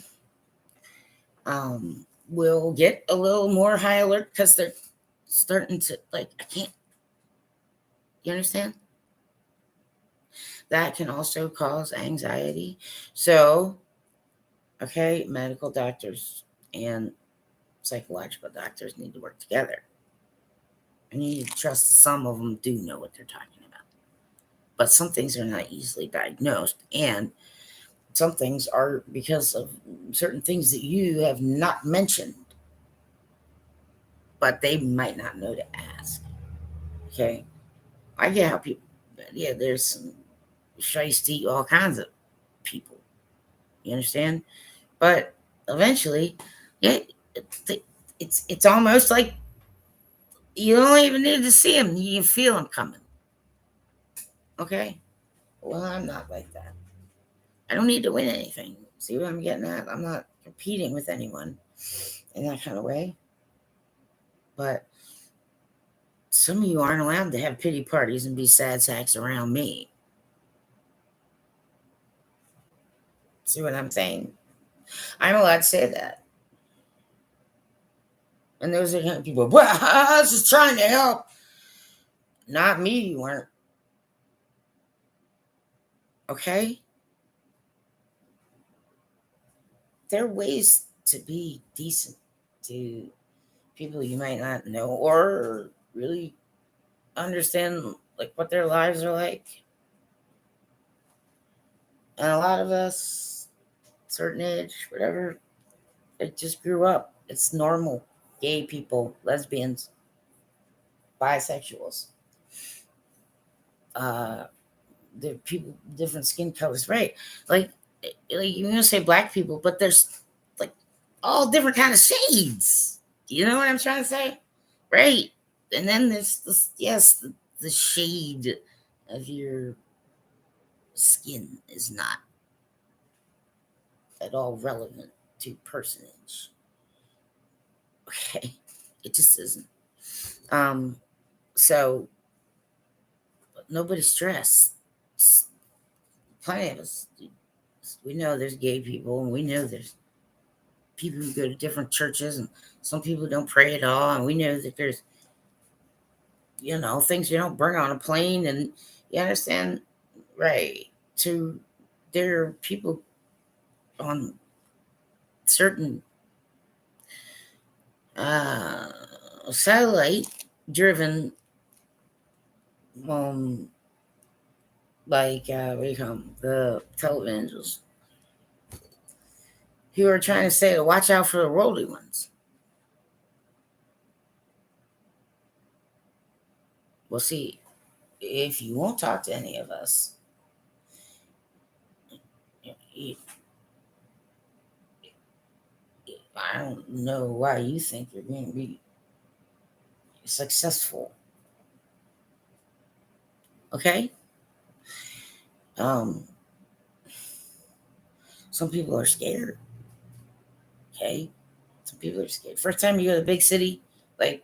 will get a little more high alert because they're starting to, like, I can't. You understand? That can also cause anxiety. So, okay, medical doctors and psychological doctors need to work together. And you need to trust that some of them do know what they're talking about. But some things are not easily diagnosed. And some things are because of certain things that you have not mentioned, but they might not know to ask. Okay? I get how people, yeah, there's some shiesty, all kinds of people. You understand? But eventually, yeah, it's almost like you don't even need to see them. You can feel them coming. Okay? Well, I'm not like that. I don't need to win anything. See what I'm getting at? I'm not competing with anyone in that kind of way. But some of you aren't allowed to have pity parties and be sad sacks around me. See what I'm saying? I'm allowed to say that. And those are the kind of people, well, I was just trying to help. Not me, you weren't. Okay? There are ways to be decent to people you might not know or really understand, like, what their lives are like. And a lot of us, certain age, whatever, it just grew up. It's normal. Gay people, lesbians, bisexuals, the people, different skin colors, right? Like you're gonna say black people, but there's like all different kind of shades. You know what I'm trying to say, right? And then there's this, yes, the shade of your skin is not at all relevant to personage. Okay, it just isn't. So nobody stress. Plenty of us, we know there's gay people, and we know there's people who go to different churches, and some people don't pray at all, and we know that there's, things you don't bring on a plane, and you understand, right? To there are people on certain satellite driven, like what do you call them? The televangels. who are trying to say to watch out for the worldly ones. Well, see, if you won't talk to any of us, I don't know why you think you're going to be successful. Okay? Um, some people are scared. Okay? Some people are scared. First time you go to a big city, like,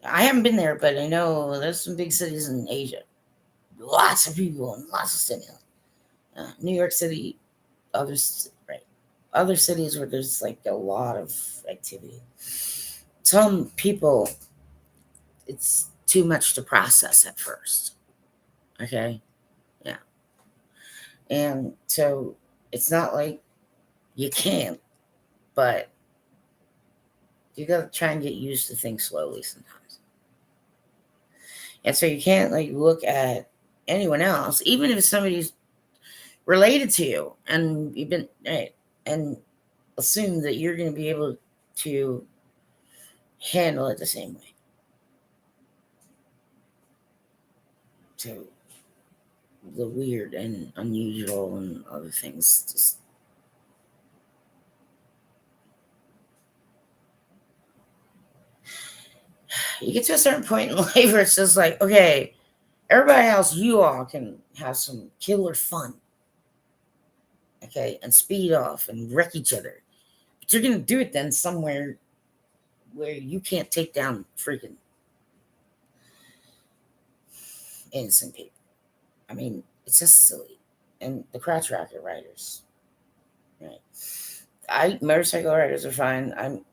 I haven't been there, but I know there's some big cities in Asia. Lots of people and lots of stimulus. New York City, right? Other cities where there's like a lot of activity. Some people, it's too much to process at first. Okay, yeah, and so it's not like you can't, but you got to try and get used to things slowly sometimes. And so you can't like look at anyone else, even if somebody's related to you, and you've been right, and assume that you're going to be able to handle it the same way. So the weird and unusual and other things just you get to a certain point in life where it's just like, okay, everybody else, you all can have some killer fun, okay, and speed off and wreck each other, but you're going to do it then somewhere where you can't take down freaking innocent people. I mean, it's just silly. And the crotch rocket riders, right? Motorcycle riders are fine. I'm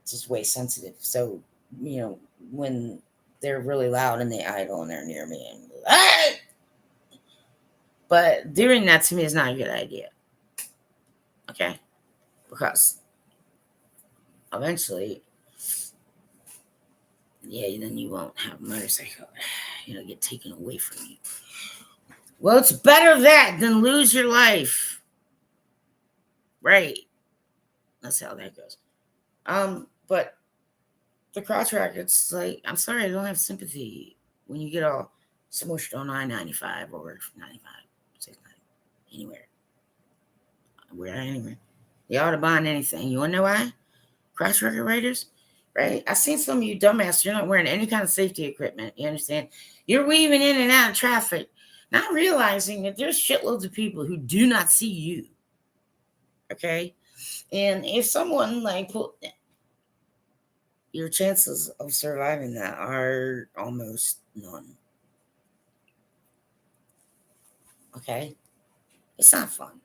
just way sensitive. So, when they're really loud and they idle and they're near me and ah! But doing that to me is not a good idea. Okay? Because eventually, then you won't have a motorcycle, get taken away from you. Well, it's better that than lose your life. Right. That's how that goes. But the crotch rackets, like, I'm sorry, I don't have sympathy when you get all smushed on I-95 or 95, 69, anywhere. Where anywhere. You ought to buy anything. You want to know why? Crotch racket riders, right? I've seen some of you dumbasses, you're not wearing any kind of safety equipment. You understand? You're weaving in and out of traffic, not realizing that there's shitloads of people who do not see you. Okay? And if someone like your chances of surviving that are almost none. Okay? It's not fun.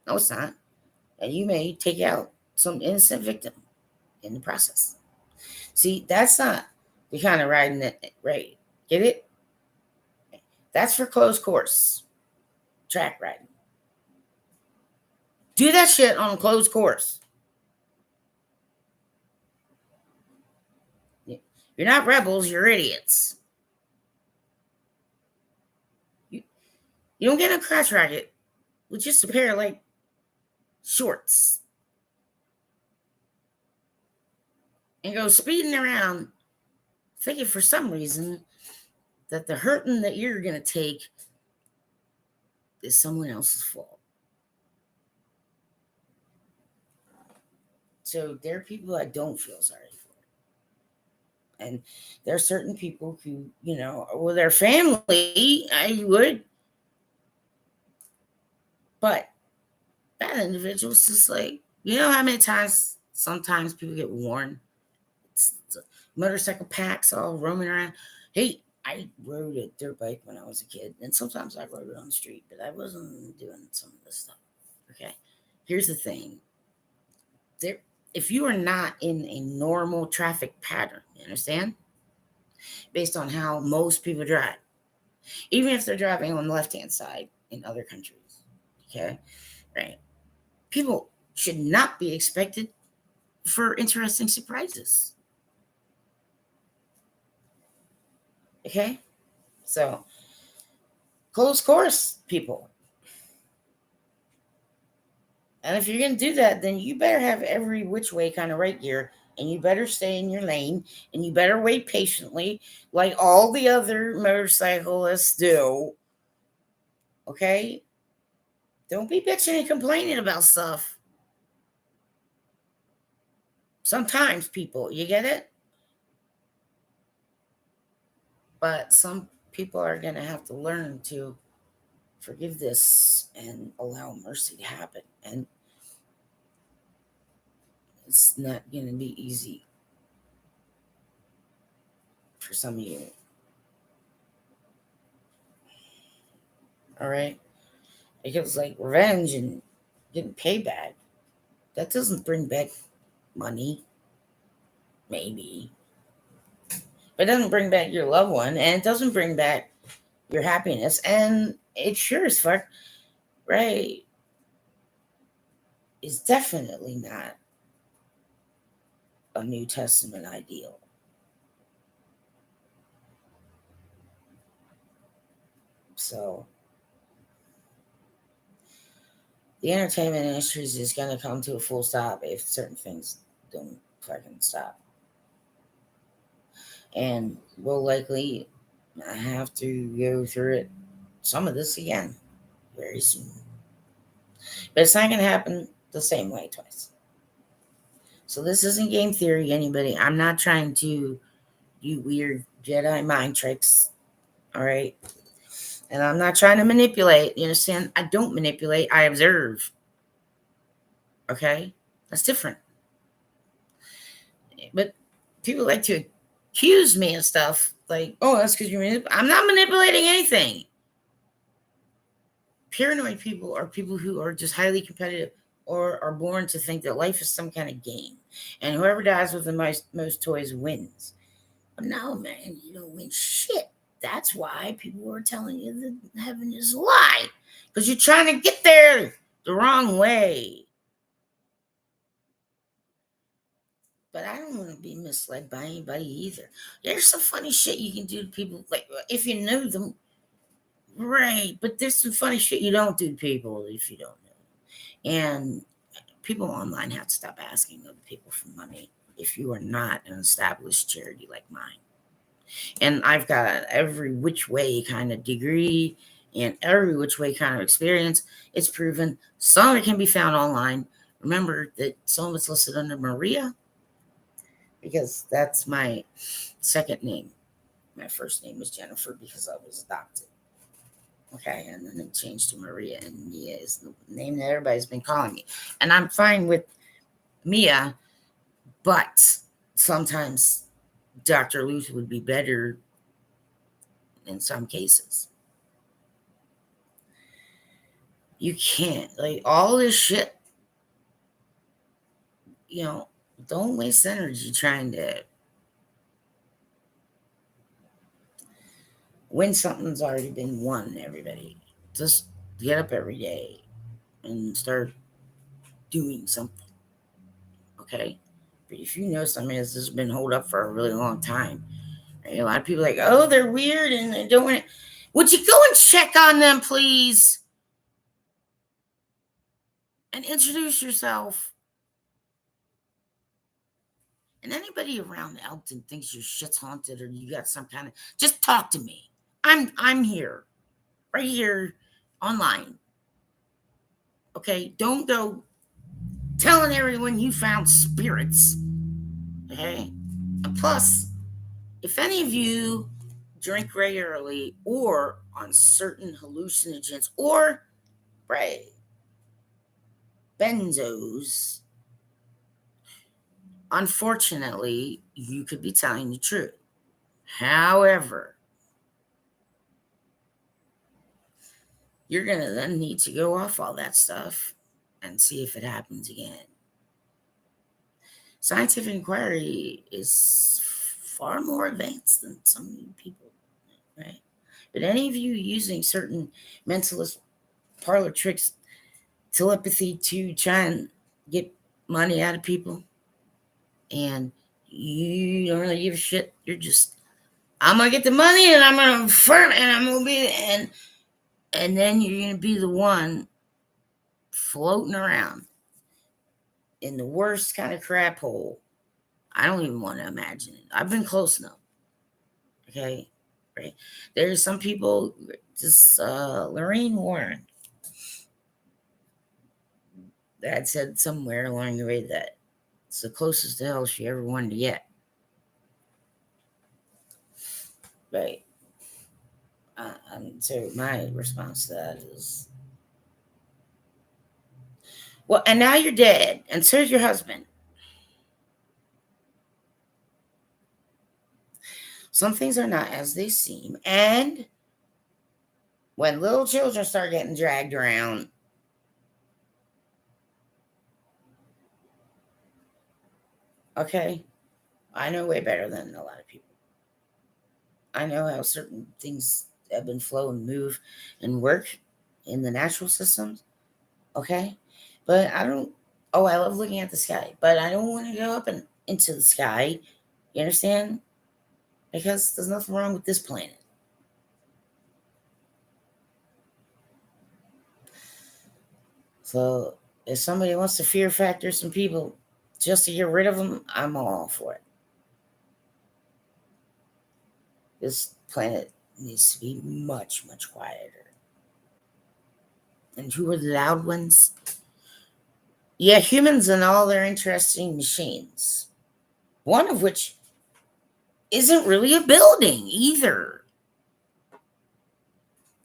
No, it's not. And you may take out some innocent victim in the process. See, that's not the kind of riding that, right? Get it? That's for closed course track riding. Do that shit on a closed course. You're not rebels, you're idiots. You don't get a crotch racket with just a pair of like shorts and go speeding around thinking for some reason that the hurting that you're going to take is someone else's fault. So there are people I don't feel sorry for. And there are certain people who, well, their family, I would. But that individual's just like, how many times sometimes people get worn? It's motorcycle packs all roaming around. Hey, I rode a dirt bike when I was a kid, and sometimes I rode it on the street, but I wasn't doing some of this stuff. Okay, here's the thing. If you are not in a normal traffic pattern, you understand? Based on how most people drive, even if they're driving on the left-hand side in other countries, okay, right? People should not be expected for interesting surprises. Okay? So, close course, people. And if you're going to do that, then you better have every which way kind of right gear, and you better stay in your lane, and you better wait patiently like all the other motorcyclists do. Okay? Don't be bitching and complaining about stuff. Sometimes people, you get it? But some people are going to have to learn to forgive this and allow mercy to happen. And it's not going to be easy for some of you. All right? Because, like, revenge and getting payback, that doesn't bring back money, maybe. But it doesn't bring back your loved one, and it doesn't bring back your happiness. And it sure as fuck, right, is definitely not a New Testament ideal. So the entertainment industry is just going to come to a full stop if certain things don't fucking stop. And we'll likely have to go through it, some of this again, very soon. But it's not going to happen the same way twice. So this isn't game theory, anybody. I'm not trying to do weird Jedi mind tricks. All right. And I'm not trying to manipulate. You understand? I don't manipulate. I observe. Okay? That's different. But people like to accuse me of stuff like, oh, that's because you're I'm not manipulating anything. Paranoid people are people who are just highly competitive or are born to think that life is some kind of game. And whoever dies with the most toys wins. But no, man, you don't win shit. That's why people are telling you that heaven is a lie. Because you're trying to get there the wrong way. But I don't want to be misled by anybody either. There's some funny shit you can do to people, like if you know them, right? But there's some funny shit you don't do to people if you don't know. And people online have to stop asking other people for money if you are not an established charity like mine. And I've got every which way kind of degree and every which way kind of experience. It's proven. Some of it can be found online. Remember that some of it's listed under Maria, because that's my second name. My first name was Jennifer because I was adopted. Okay, and then it changed to Maria, and Mia is the name that everybody's been calling me. And I'm fine with Mia, but sometimes Dr. Luther would be better in some cases. You can't, like, all this shit, don't waste energy trying to win something that's already been won, everybody. Just get up every day and start doing something. Okay? But if you know something that's just been holed up for a really long time, right? A lot of people are like, oh, they're weird and they don't want it. Would you go and check on them, please? And introduce yourself. And anybody around Elton thinks your shit's haunted or you got some kind of, just talk to me. I'm here, right here, online. Okay, don't go telling everyone you found spirits. Okay, and plus, if any of you drink regularly or on certain hallucinogens or right benzos, unfortunately, you could be telling the truth. However, you're going to then need to go off all that stuff and see if it happens again. Scientific inquiry is far more advanced than some people, right? But any of you using certain mentalist parlor tricks, telepathy to try and get money out of people, and you don't really give a shit, you're just, I'm gonna get the money and I'm gonna affirm and I'm gonna be and then you're gonna be the one floating around in the worst kind of crap hole. I don't even want to imagine it. I've been close enough. Okay. Right. There's some people, just Lorraine Warren, that said somewhere along the way that it's the closest to hell she ever wanted to get. Right. So my response to that is, well, and now you're dead, and so's your husband. Some things are not as they seem, and when little children start getting dragged around, okay, I know way better than a lot of people. I know how certain things ebb and flow and move and work in the natural systems. Okay. But I don't, oh, I love looking at the sky, but I don't want to go up and into the sky. You understand? Because there's nothing wrong with this planet. So if somebody wants to fear factor some people just to get rid of them, I'm all for it. This planet needs to be much, much quieter. And who are the loud ones? Yeah, humans and all their interesting machines. One of which isn't really a building either.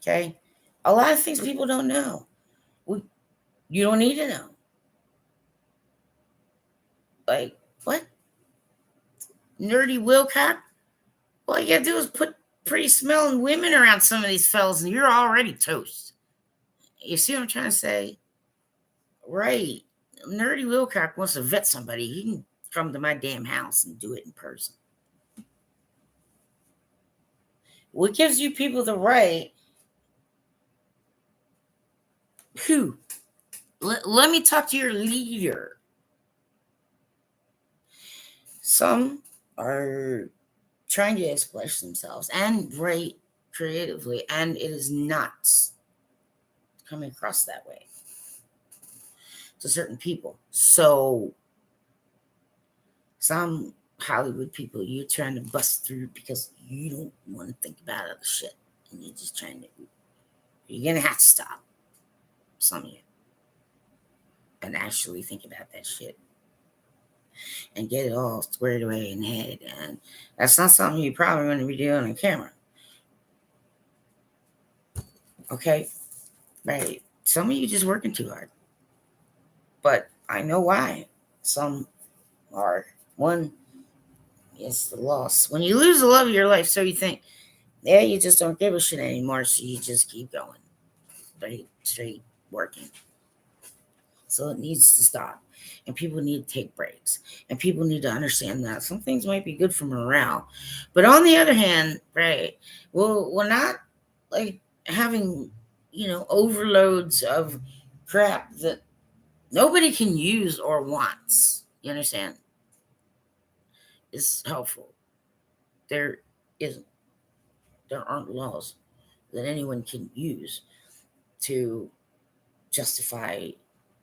Okay? A lot of things people don't know. You don't need to know. Like, what? Nerdy Wilcock? All you gotta do is put pretty smelling women around some of these fellas and you're already toast. You see what I'm trying to say? Right. Nerdy Wilcock wants to vet somebody. He can come to my damn house and do it in person. What gives you people the right? Who? Let me talk to your leader. Some are trying to express themselves and write creatively, and it is not coming across that way to certain people. So, some Hollywood people, you're trying to bust through because you don't want to think about other shit, and you're just trying to. You're gonna have to stop, some of you, and actually think about that shit and get it all squared away in the head. And that's not something you probably want to be doing on camera. Okay? Right. Some of you just working too hard. But I know why. Some are. One is the loss. When you lose the love of your life, so you think, yeah, you just don't give a shit anymore, so you just keep going. Straight working. So it needs to stop. And people need to take breaks. And people need to understand that some things might be good for morale. But on the other hand, right, well, we're not like having, overloads of crap that nobody can use or wants. You understand? It's helpful. There isn't. There aren't laws that anyone can use to justify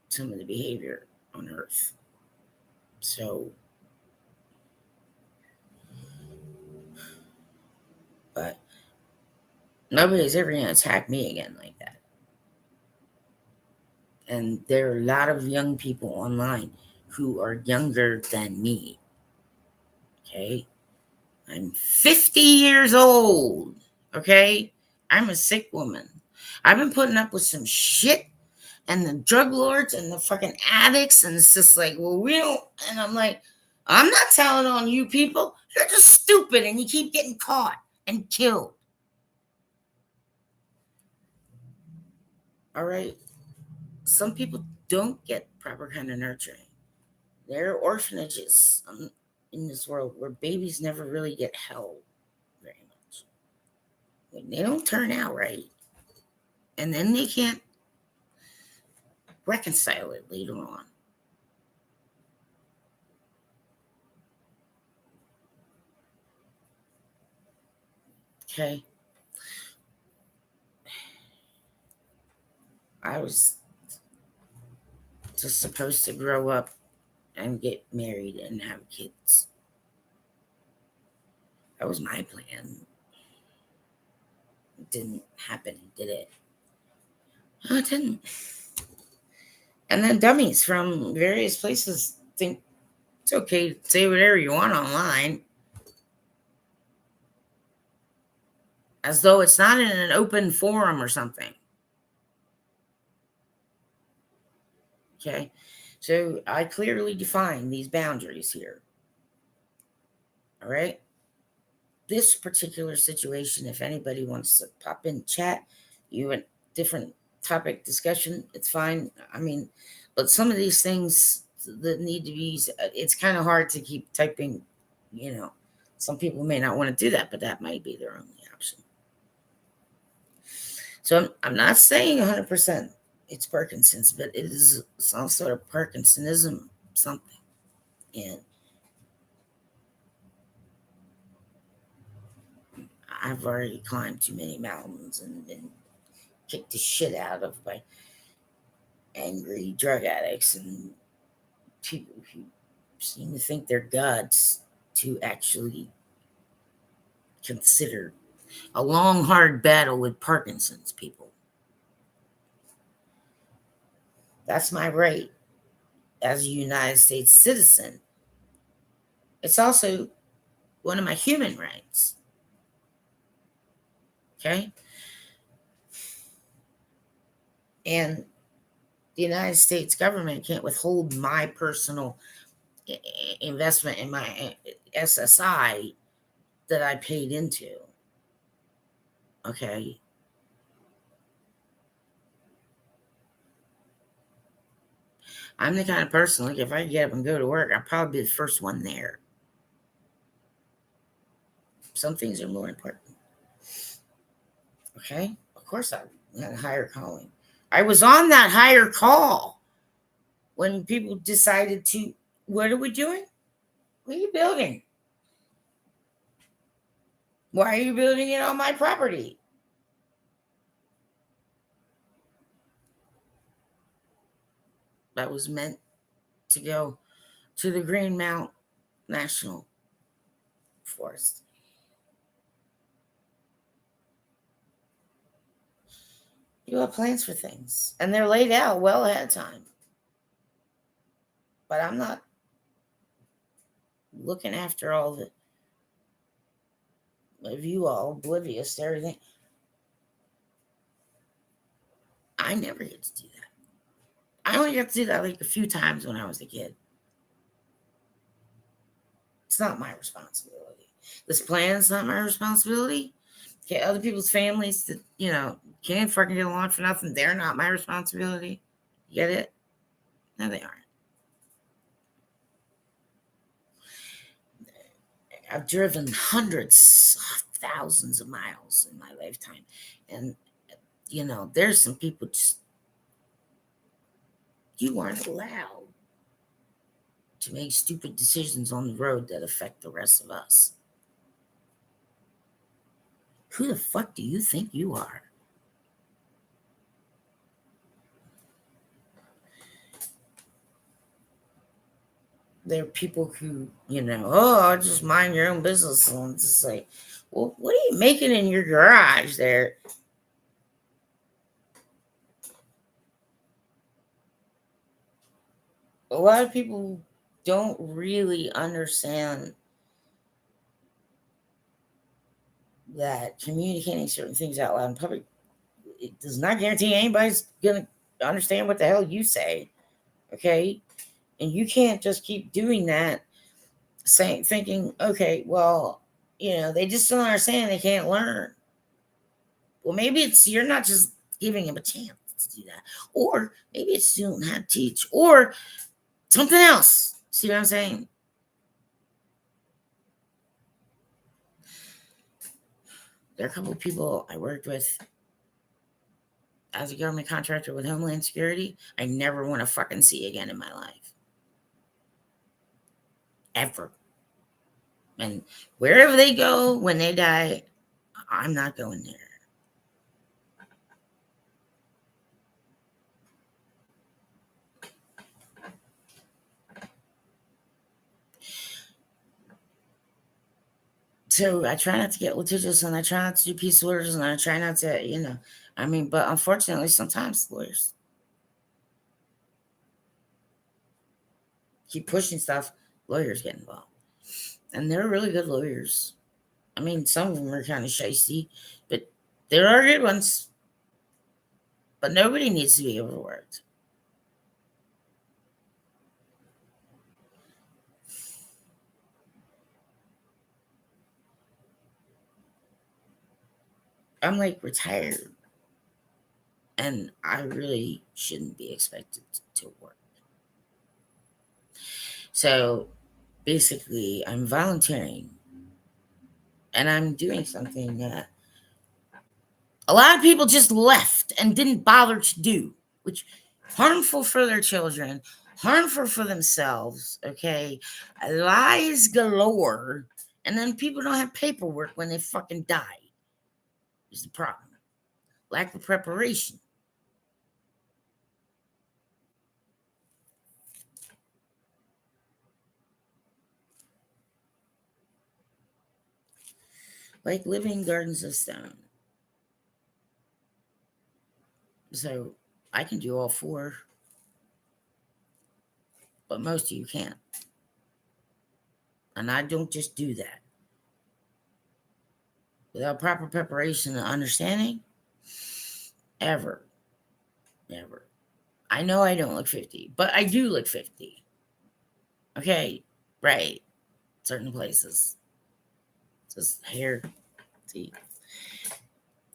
some of the behavior on Earth. So, but nobody's ever going to attack me again like that. And there are a lot of young people online who are younger than me. Okay? I'm 50 years old. Okay? I'm a sick woman. I've been putting up with some shit and the drug lords and the fucking addicts. And it's just like, well, we don't. And I'm like, I'm not telling on you people. You're just stupid and you keep getting caught and killed. All right? Some people don't get proper kind of nurturing. There are orphanages in this world where babies never really get held very much. When they don't turn out right, and then they can't reconcile it later on. Okay. I was just supposed to grow up and get married and have kids. That was my plan. It didn't happen, did it? No, it didn't. And then dummies from various places think it's okay to say whatever you want online, as though it's not in an open forum or something. Okay, so I clearly define these boundaries here. All right. This particular situation, if anybody wants to pop in chat, you a different topic discussion, it's fine. I mean, but some of these things that need to be, it's kind of hard to keep typing, you know. Some people may not want to do that, but that might be their only option. So I'm not saying 100% it's Parkinson's, but it is some sort of Parkinsonism something. And I've already climbed too many mountains and been kicked the shit out of by angry drug addicts and people who seem to think they're gods to actually consider a long, hard battle with Parkinson's people. That's my right as a United States citizen. It's also one of my human rights. Okay? And the United States government can't withhold my personal investment in my SSI that I paid into. Okay? I'm the kind of person, like, if I get up and go to work, I'll probably be the first one there. Some things are more important. Okay? Of course, I had a higher calling. I was on that higher call when people decided to, what are we doing? What are you building? Why are you building it on my property? That was meant to go to the Green Mount National Forest. You have plans for things, and they're laid out well ahead of time. But I'm not looking after all of you all oblivious to everything. I never get to do that. I only got to do that like a few times when I was a kid. It's not my responsibility. This plan is not my responsibility. Okay, other people's families that, can't fucking get along for nothing, they're not my responsibility. You get it? No, they aren't. I've driven hundreds of thousands of miles in my lifetime. And, there's some people just, you aren't allowed to make stupid decisions on the road that affect the rest of us. Who the fuck do you think you are? There are people who, I'll just mind your own business. And it's just like, well, what are you making in your garage there? A lot of people don't really understand that communicating certain things out loud in public, it does not guarantee anybody's going to understand what the hell you say. Okay? And you can't just keep doing that, thinking, okay, well, they just don't understand, they can't learn. Well, maybe it's you're not just giving them a chance to do that. Or maybe it's you don't have to teach. Or something else. See what I'm saying? There are a couple of people I worked with as a government contractor with Homeland Security I never want to fucking see again in my life. Ever. And wherever they go when they die, I'm not going there. So I try not to get litigious, and I try not to do peace orders, and I try not to, but unfortunately, sometimes lawyers keep pushing stuff, lawyers get involved. And they're really good lawyers. I mean, some of them are kind of shisty, but there are good ones. But nobody needs to be overworked. I'm like retired, and I really shouldn't be expected to work. So basically, I'm volunteering, and I'm doing something that a lot of people just left and didn't bother to do, which harmful for their children, harmful for themselves. Okay, lies galore, and then people don't have paperwork when they fucking die. Is the problem? Lack of preparation. Like living gardens of stone. So I can do all four, but most of you can't. And I don't just do that. Without proper preparation and understanding, ever, never. I know I don't look 50, but I do look 50. Okay, right. Certain places. Just hair. See.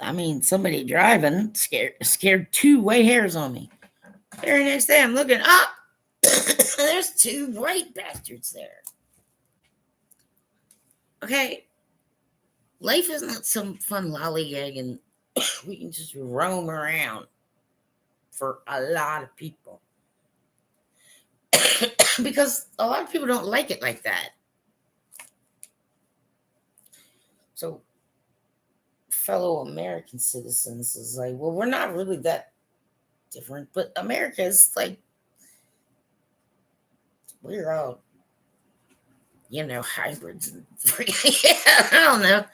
I mean, somebody driving scared two white hairs on me. Very next day, I'm looking up. There's two white bastards there. Okay, life is not some fun lollygag, and we can just roam around for a lot of people. Because a lot of people don't like it like that. So, fellow American citizens is like, well, we're not really that different, but America is like, we're all, hybrids. And I don't know,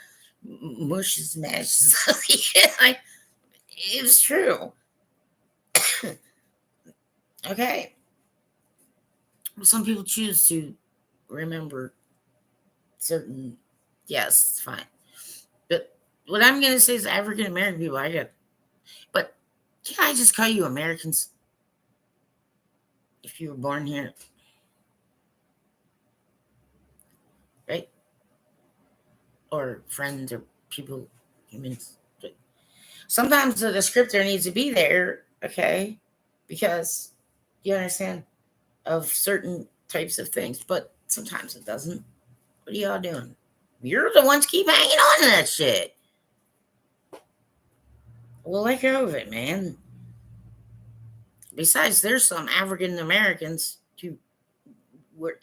mushes, mashes. It's true. Okay. Some people choose to remember certain, yes, it's fine. But what I'm going to say is African American people, I get, but can I just call you Americans if you were born here? Right? Or friends or people, humans. But sometimes the descriptor needs to be there, okay? Because you understand of certain types of things, but sometimes it doesn't. What are y'all doing? You're the ones keep hanging on to that shit. Well, let go of it, man. Besides, there's some African Americans who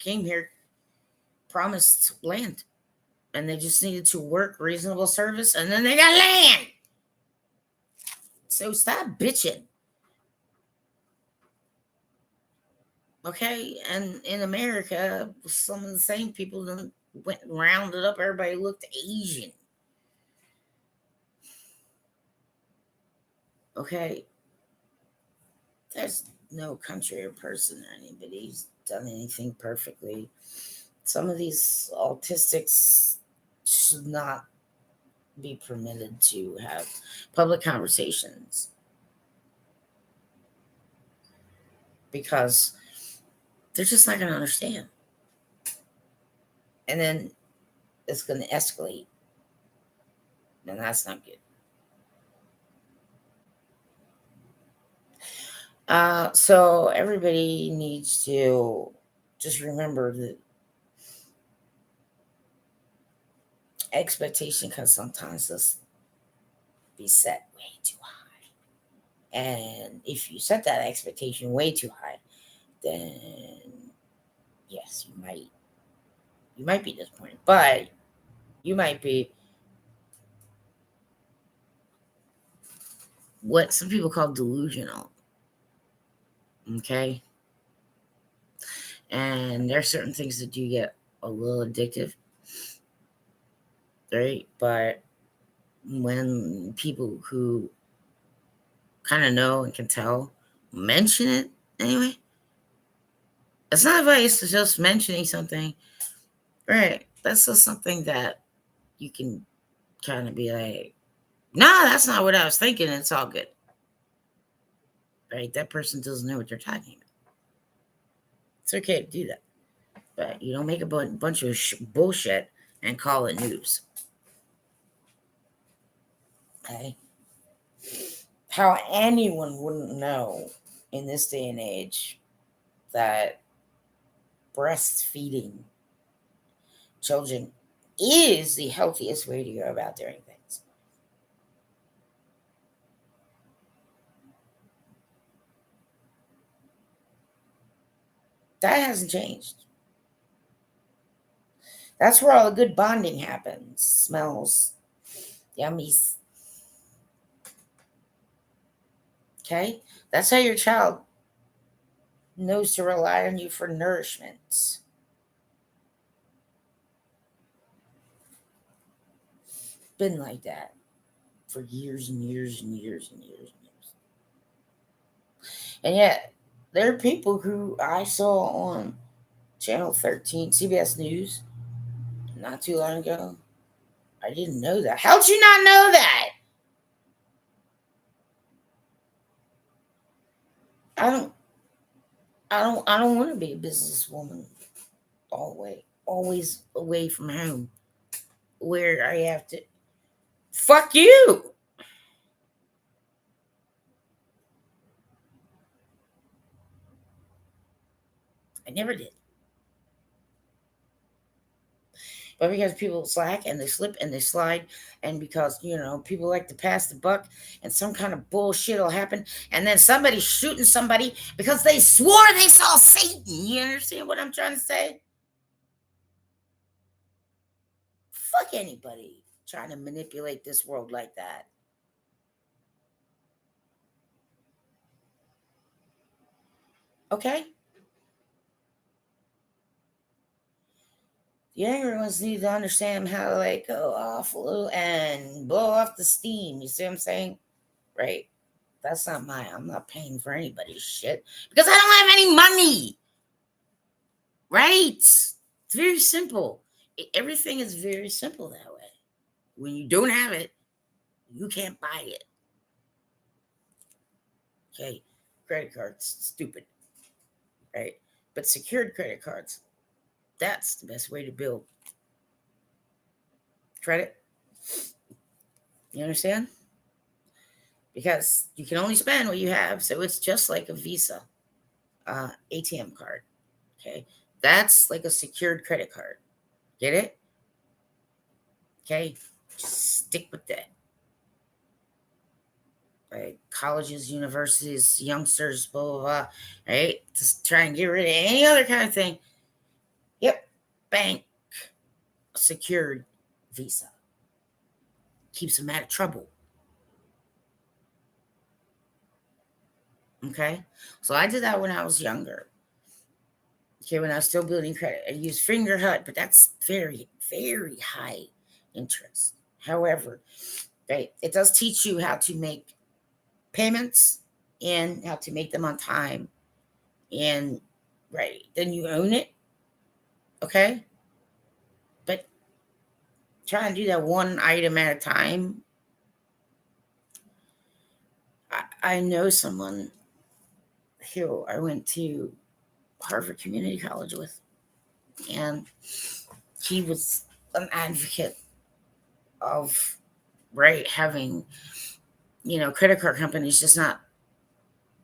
came here, promised land, and they just needed to work reasonable service, and then they got land. So stop bitching. Okay, and in America, some of the same people went and rounded up everybody who looked Asian. Okay, there's no country or person or anybody who's done anything perfectly. Some of these autistics should not be permitted to have public conversations because they're just not going to understand. And then it's going to escalate. And that's not good. So everybody needs to just remember that expectation can sometimes just be set way too high. And if you set that expectation way too high, then yes, you might be disappointed, but you might be what some people call delusional. Okay. And there are certain things that do get a little addictive. right? But when people who kind of know and can tell mention it anyway, it's not advice, it's just mentioning something, right? That's just something that you can kind of be like, nah, that's not what I was thinking. It's all good, right? That person doesn't know what they're talking about. It's okay to do that, but you don't make a bunch of bullshit and call it news. Okay? How anyone wouldn't know in this day and age that breastfeeding children is the healthiest way to go about doing things. That hasn't changed. That's where all the good bonding happens. Smells, yummies. Okay? That's how your child knows to rely on you for nourishment. Been like that for years and years and years and years and years. And yet, there are people who I saw on Channel 13, CBS News, not too long ago. I didn't know that. How'd you not know that? I don't I don't want to be a businesswoman all the way. Always away from home. Where I have to fuck you. I never did. But because people slack and they slip and they slide, and because people like to pass the buck, and some kind of bullshit will happen, and then somebody's shooting somebody because they swore they saw Satan. You understand what I'm trying to say? Fuck anybody trying to manipulate this world like that. Okay? The angry ones need to understand how to like go off a little and blow off the steam. You see what I'm saying? Right. That's not I'm not paying for anybody's shit because I don't have any money. Right? It's very simple. Everything is very simple that way. When you don't have it, you can't buy it. Okay. Credit cards, stupid. Right? But secured credit cards, that's the best way to build credit. You understand? Because you can only spend what you have. So it's just like a Visa ATM card. Okay. That's like a secured credit card. Get it? Okay. Just stick with that. Right? Colleges, universities, youngsters, blah, blah, blah. Right? Just try and get rid of any other kind of thing. Yep. Bank secured Visa. Keeps them out of trouble. Okay. So I did that when I was younger. Okay, when I was still building credit, I used finger hut, but that's very, very high interest. However, right, it does teach you how to make payments and how to make them on time. And right, then you own it. Okay. But try and do that one item at a time. I know someone who I went to Harvard Community College with, and he was an advocate of right having credit card companies just not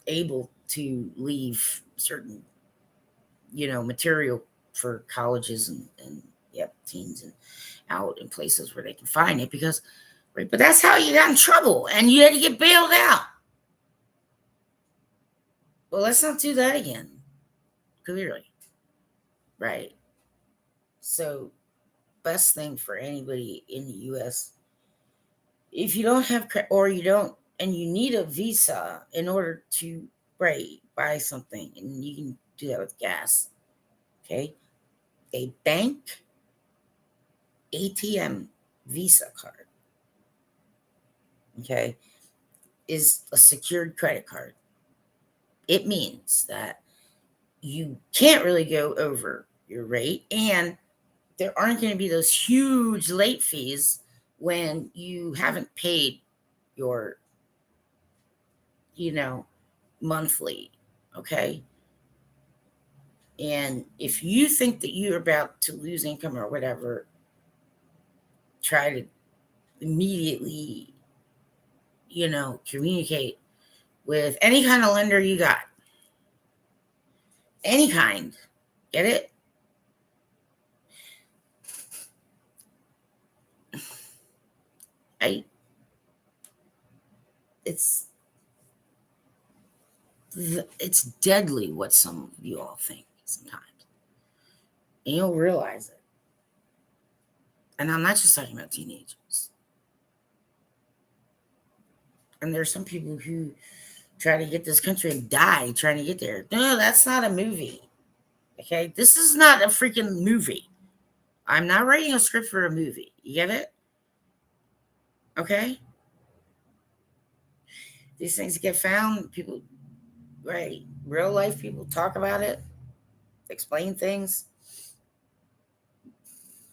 able to leave certain material for colleges and yep, teens and out in places where they can find it because right, but that's how you got in trouble and you had to get bailed out. Well, let's not do that again. Clearly. Right. So best thing for anybody in the US, if you don't have or you don't and you need a visa in order to right buy something, and you can do that with gas. Okay. A bank ATM Visa card, okay, is a secured credit card. It means that you can't really go over your rate, and there aren't going to be those huge late fees when you haven't paid your, monthly, okay? And if you think that you're about to lose income or whatever, try to immediately, communicate with any kind of lender you got. Any kind. Get it? I it's it's deadly what some of you all think sometimes. And you'll realize it. And I'm not just talking about teenagers. And there's some people who try to get this country and die trying to get there. No, that's not a movie. Okay? This is not a freaking movie. I'm not writing a script for a movie. You get it? Okay? These things get found. People, right? Real life people talk about it, explain things.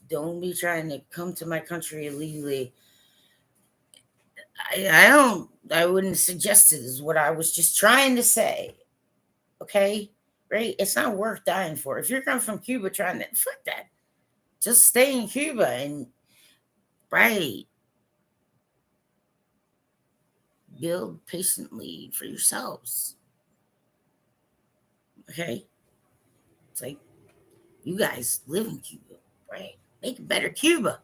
Don't be trying to come to my country illegally. I wouldn't suggest it, is what I was just trying to say. Okay? Right? It's not worth dying for. If you're coming from Cuba trying to, fuck that. Just stay in Cuba and, right, build patiently for yourselves. Okay? It's like, you guys live in Cuba, right? Make a better Cuba.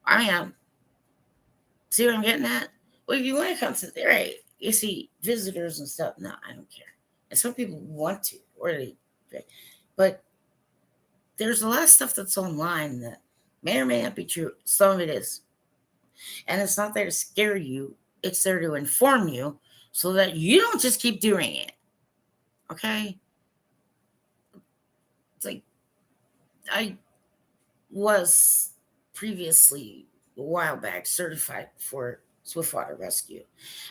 I mean, see what I'm getting at? Well, if you want to come to the, right, you see visitors and stuff. No, I don't care. And some people want to, or they, right? But there's a lot of stuff that's online that may or may not be true. Some of it is. And it's not there to scare you, it's there to inform you so that you don't just keep doing it. Okay? It's like, I was previously, a while back, certified for swiftwater rescue.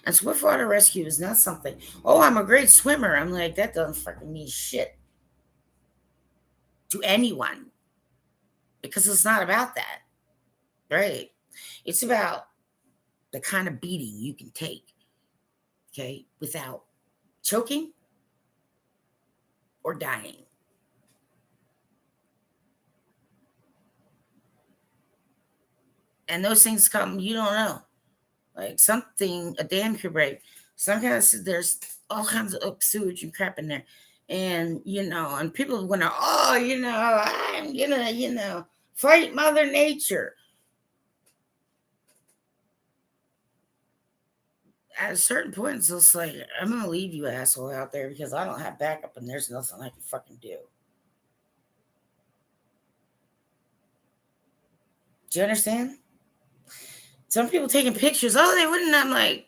And swiftwater rescue is not something, oh, I'm a great swimmer. I'm like, that doesn't fucking mean shit to anyone, because it's not about that, right? It's about the kind of beating you can take, okay, without choking or dying. And those things come, you don't know. Like something, a dam could break. Some kind of, there's all kinds of sewage and crap in there. And, and people want to, oh, I'm going to, fight Mother Nature. At a certain point, it's just like, I'm going to leave you asshole out there because I don't have backup and there's nothing I can fucking do. Do you understand? Some people taking pictures. Oh, they wouldn't. I'm like,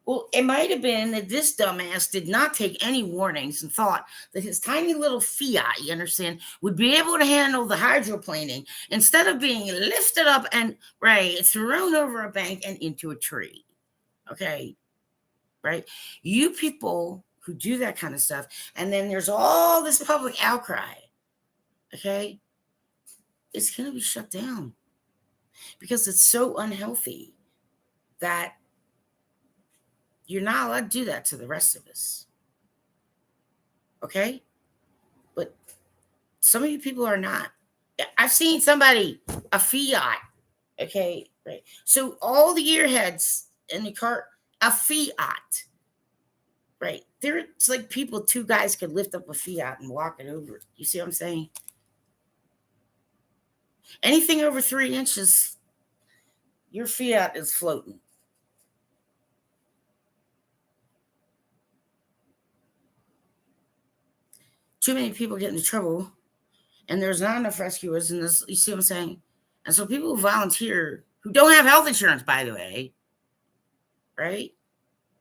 well, it might have been that this dumbass did not take any warnings and thought that his tiny little Fiat, you understand, would be able to handle the hydroplaning instead of being lifted up and, right, thrown over a bank and into a tree. Okay? Right? You people who do that kind of stuff, and then there's all this public outcry, okay? It's going to be shut down because it's so unhealthy that you're not allowed to do that to the rest of us. Okay? But some of you people are not. I've seen somebody, a Fiat. Okay? Right. So all the gearheads in the cart, a Fiat. Right. It's like people, two guys could lift up a Fiat and walk it over. You see what I'm saying? Anything over 3 inches, your Fiat is floating. Too many people get into trouble, and there's not enough rescuers in this. You see what I'm saying? And so people who volunteer, who don't have health insurance, by the way, right?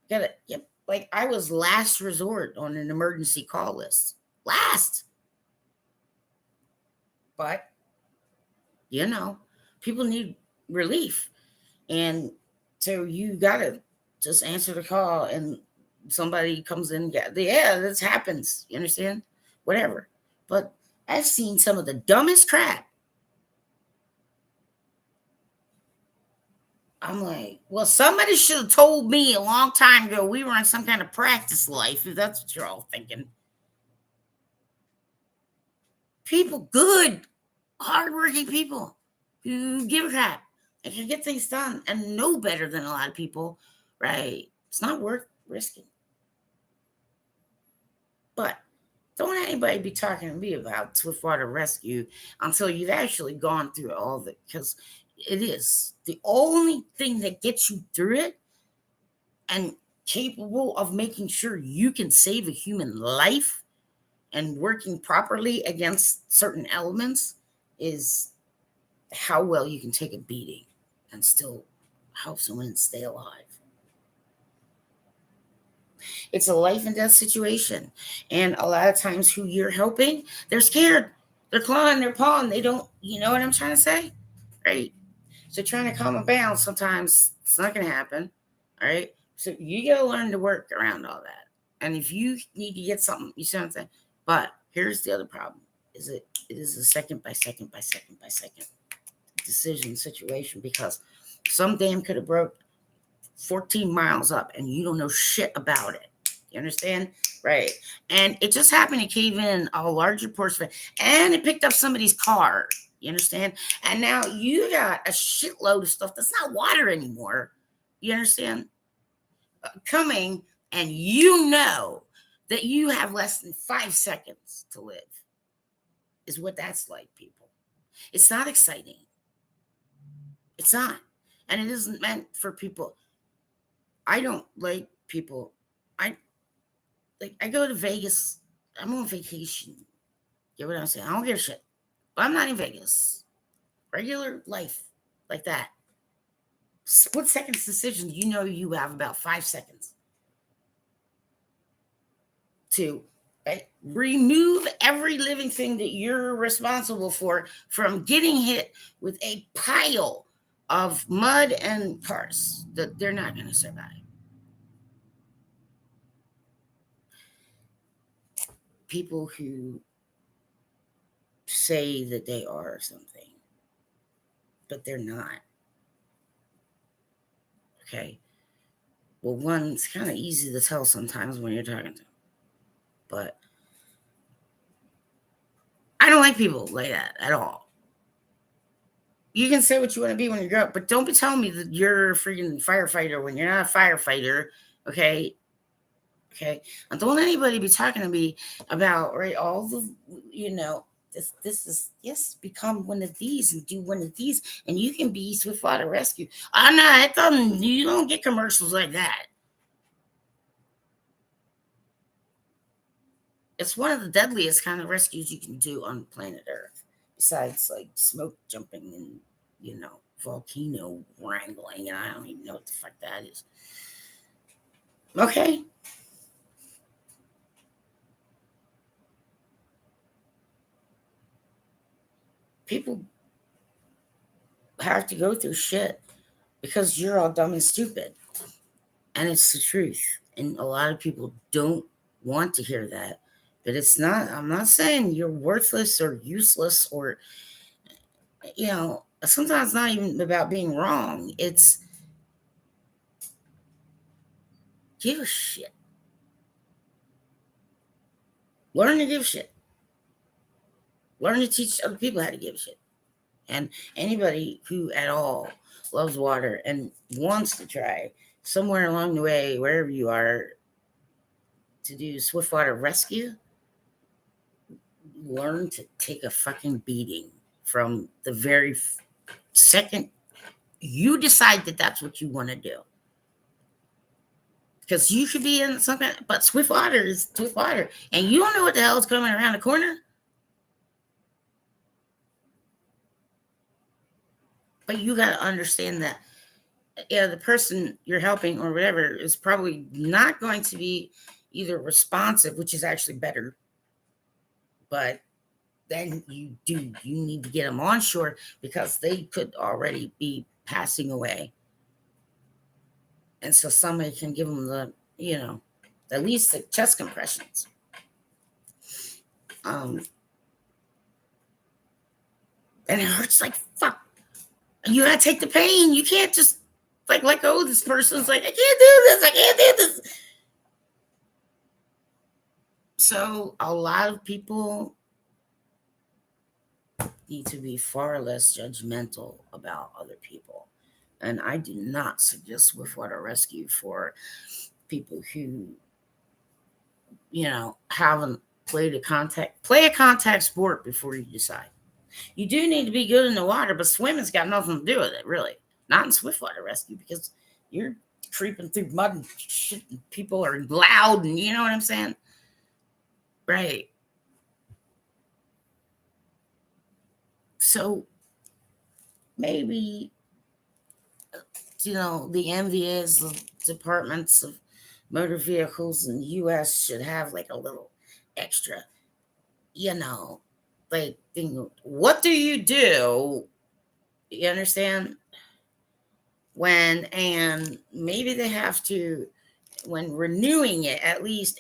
Get it? Yep. Like I was last resort on an emergency call list. Last. But, People need relief. And so you gotta just answer the call, and somebody comes in. Yeah, this happens. You understand? Whatever. But I've seen some of the dumbest crap. I'm like, well, somebody should have told me a long time ago we were in some kind of practice life, if that's what you're all thinking. People, good, hardworking people who give a crap and can get things done and know better than a lot of people, right? It's not worth risking. But don't anybody be talking to me about Swiftwater Rescue until you've actually gone through all of it, because it is the only thing that gets you through it and capable of making sure you can save a human life and working properly against certain elements is how well you can take a beating and still help someone stay alive. It's a life and death situation. And a lot of times who you're helping, they're scared. They're clawing, they're pawing. They don't, you know what I'm trying to say? Right? So trying to calm them down, sometimes it's not going to happen. All right? So you got to learn to work around all that. And if you need to get something, you see what I'm saying? But here's the other problem. It is a second by second by second by second decision situation, because some dam could have broke 14 miles up and you don't know shit about it. You understand? Right. And it just happened to cave in a larger portion, and it picked up somebody's car. You understand? And now you got a shitload of stuff that's not water anymore. You understand? Coming, and you know that you have less than 5 seconds to live, is what that's like, people. It's not exciting. It's not. And it isn't meant for people. I don't like people. I go to Vegas. I'm on vacation. You know what I'm saying? I don't give a shit. But I'm not in Vegas. Regular life like that. Split seconds decision. You know you have about 5 seconds to remove every living thing that you're responsible for from getting hit with a pile of mud and cars that they're not going to survive. People who say that they are something, but they're not. Okay. Well, one, it's kind of easy to tell sometimes when you're talking to them. But I don't like people like that at all. You can say what you want to be when you grow up, but don't be telling me that you're a freaking firefighter when you're not a firefighter. Okay. Okay. And don't anybody be talking to me about, right, all the, this is, yes, become one of these and do one of these, and you can be Swiftwater Rescue. I'm not, you don't get commercials like that. It's one of the deadliest kind of rescues you can do on planet Earth, besides like smoke jumping and, volcano wrangling, and I don't even know what the fuck that is. Okay. People have to go through shit because you're all dumb and stupid. And it's the truth. And a lot of people don't want to hear that. But it's not, I'm not saying you're worthless or useless or, sometimes not even about being wrong. It's give a shit. Learn to give a shit. Learn to teach other people how to give a shit. And anybody who at all loves water and wants to try somewhere along the way, wherever you are, to do Swiftwater Rescue, learn to take a fucking beating from the very second you decide that that's what you want to do. Because you should be in something, but Swiftwater is Swiftwater, and you don't know what the hell is coming around the corner. But you got to understand that the person you're helping or whatever is probably not going to be either responsive, which is actually better, but then you need to get them on shore because they could already be passing away. And so somebody can give them at least the chest compressions. And it hurts like fuck. You gotta take the pain. You can't just like let go. This person's like, I can't do this. I can't do this. So a lot of people need to be far less judgmental about other people. And I do not suggest Swiftwater Rescue for people who, haven't played play a contact sport before you decide. You do need to be good in the water, but swimming's got nothing to do with it, really. Not in Swiftwater Rescue, because you're creeping through mud and shit, and people are loud, and you know what I'm saying? Right. So maybe, the envious departments of motor vehicles in the U.S. should have like a little extra, like thing. What do? You understand? And maybe they have to, when renewing it, at least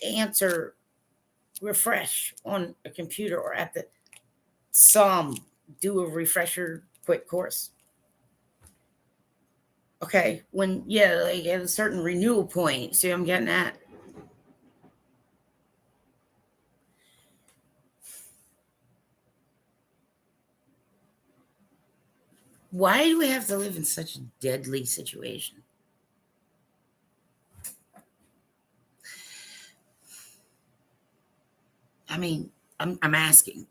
refresh on a computer or at do a refresher quick course. Okay, like at a certain renewal point. See what I'm getting at? Why do we have to live in such a deadly situation? I mean, I'm asking,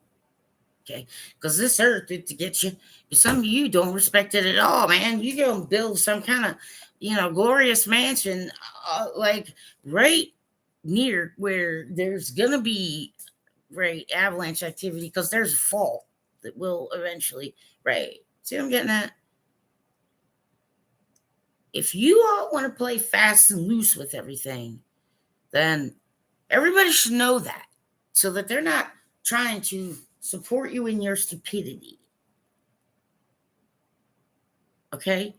okay? Because this earth is to get you. Some of you don't respect it at all, man. You go and build some kind of, glorious mansion, like right near where there's gonna be avalanche activity because there's a fault that will eventually, right? See what I'm getting at? If you all want to play fast and loose with everything, then everybody should know that so that they're not trying to support you in your stupidity. Okay?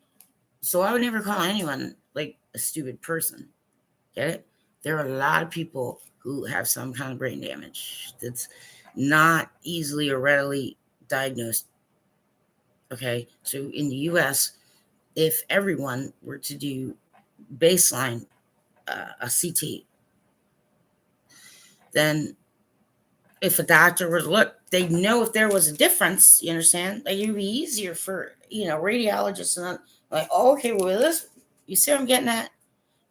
So I would never call anyone like a stupid person. Get it? There are a lot of people who have some kind of brain damage that's not easily or readily diagnosed. Okay? So in the US, if everyone were to do baseline a CT, then if a doctor were to look, they'd know if there was a difference. You understand? Like it'd be easier for radiologists and like, oh, okay, well, this, you see what I'm getting at?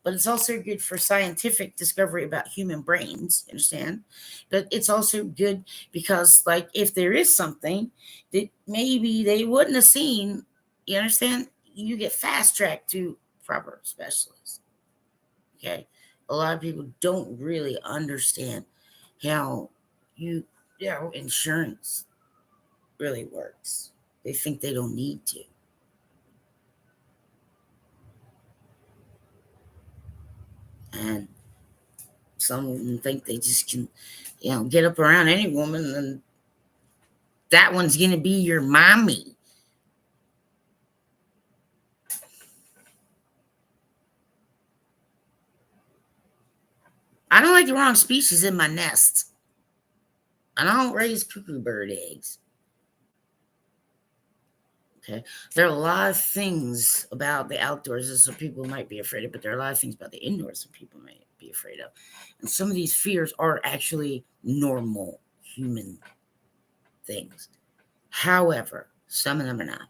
But it's also good for scientific discovery about human brains. You understand? But it's also good because, like, if there is something that maybe they wouldn't have seen, you understand? You get fast tracked to proper specialists. Okay, a lot of people don't really understand how insurance really works. They think they don't need to. And some of them think they just can, get up around any woman and that one's going to be your mommy. I don't like the wrong species in my nest. And I don't raise cuckoo bird eggs. Okay. There are a lot of things about the outdoors that some people might be afraid of, but there are a lot of things about the indoors that people might be afraid of. And some of these fears are actually normal human things. However, some of them are not.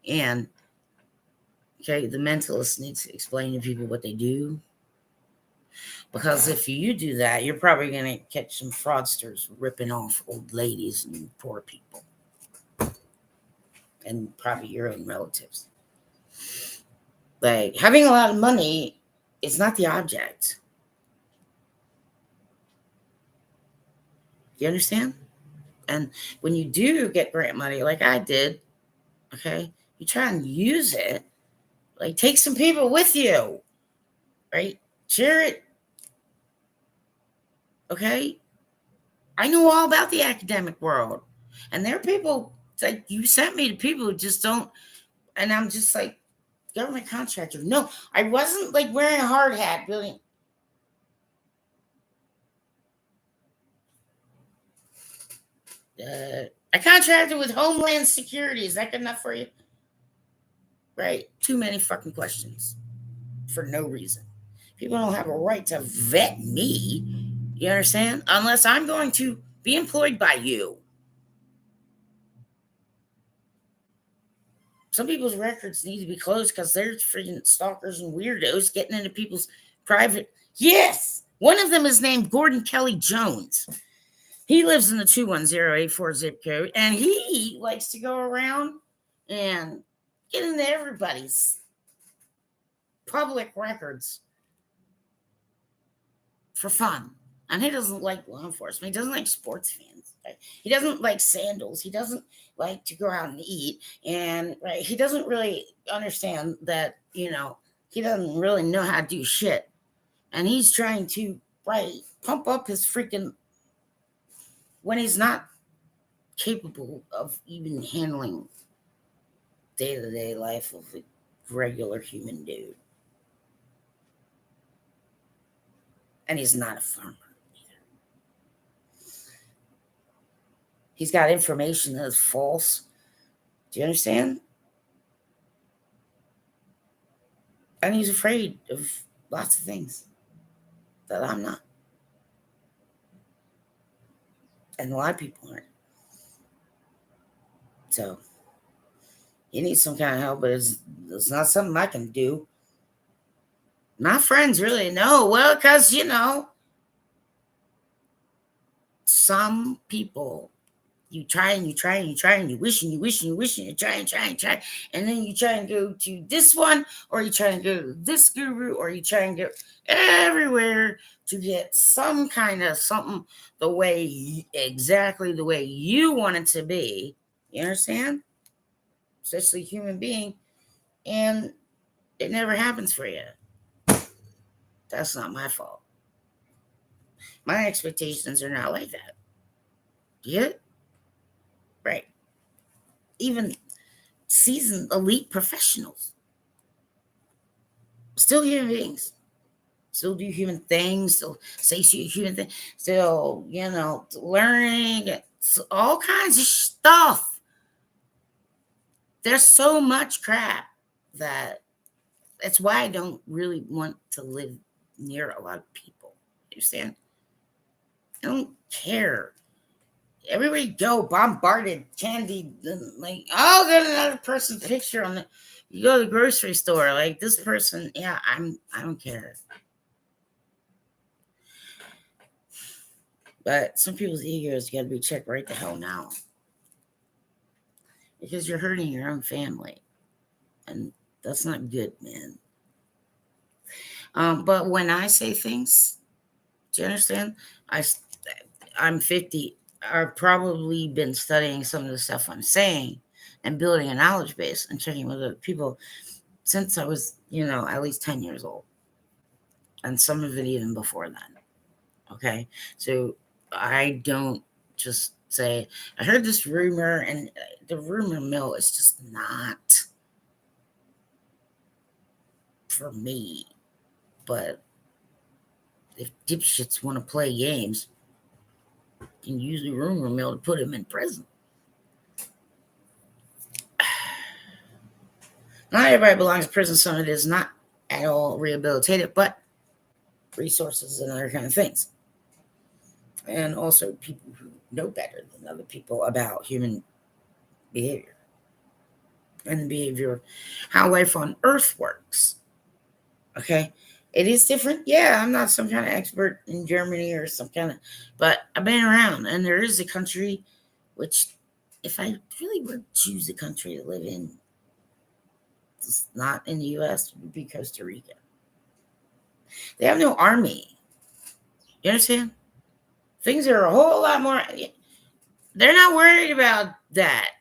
And okay, the mentalist needs to explain to people what they do. Because if you do that, you're probably going to catch some fraudsters ripping off old ladies and poor people. And probably your own relatives. Like, having a lot of money is not the object. You understand? And when you do get grant money, like I did, okay, you try and use it. Like, take some people with you, right? Share it. Okay? I know all about the academic world. And there are people, it's like, you sent me to people who just don't, and I'm just like, government contractor. No, I wasn't like wearing a hard hat, building. I contracted with Homeland Security. Is that good enough for you? Right. Too many fucking questions for no reason. People don't have a right to vet me. You understand? Unless I'm going to be employed by you. Some people's records need to be closed because they're freaking stalkers and weirdos getting into people's private. Yes! One of them is named Gordon Kelly Jones. He lives in the 21084 zip code, and he likes to go around and get into everybody's public records for fun. And he doesn't like law enforcement. He doesn't like sports fans. Right? He doesn't like sandals. He doesn't like to go out and eat. And right, he doesn't really understand that, he doesn't really know how to do shit. And he's trying to, pump up his freaking, when he's not capable of even handling day-to-day life of a regular human dude. And he's not a farmer either. He's got information that is false. Do you understand? And he's afraid of lots of things that I'm not. And a lot of people aren't. So he needs some kind of help, but it's not something I can do. My friends really know. Well, because, some people, you try and you try and you try and you wish and you wish and you wish and you try and try and try. And then you try and go to this one, or you try and go to this guru, or you try and go everywhere to get some kind of something exactly the way you want it to be. You understand? Especially human being. And it never happens for you. That's not my fault. My expectations are not like that. Yeah? Right. Even seasoned elite professionals. Still human beings. Still do human things. Still say human things. Still, learning. All kinds of stuff. There's so much crap that that's why I don't really want to live near a lot of people. You understand? I don't care. Everywhere you go, bombarded, candy, like, oh, got another person's picture on the. You go to the grocery store, like this person, yeah, I don't care. But some people's egos got to be checked right the hell now, because you're hurting your own family, and that's not good, man. But when I say things, do you understand? I'm 50. I've probably been studying some of the stuff I'm saying and building a knowledge base and checking with other people since I was, at least 10 years old. And some of it even before then. Okay. So I don't just say, I heard this rumor, and the rumor mill is just not for me. But if dipshits want to play games, you can use the rumor mill to put them in prison. Not everybody belongs to prison. Some of it is not at all rehabilitated, but resources and other kind of things. And also people who know better than other people about human behavior and the behavior of how life on Earth works. Okay? It is different. Yeah, I'm not some kind of expert in Germany or some kind of, but I've been around, and there is a country which, if I really were to choose a country to live in, it's not in the U.S., it would be Costa Rica. They have no army. You understand? Things are a whole lot more. They're not worried about that.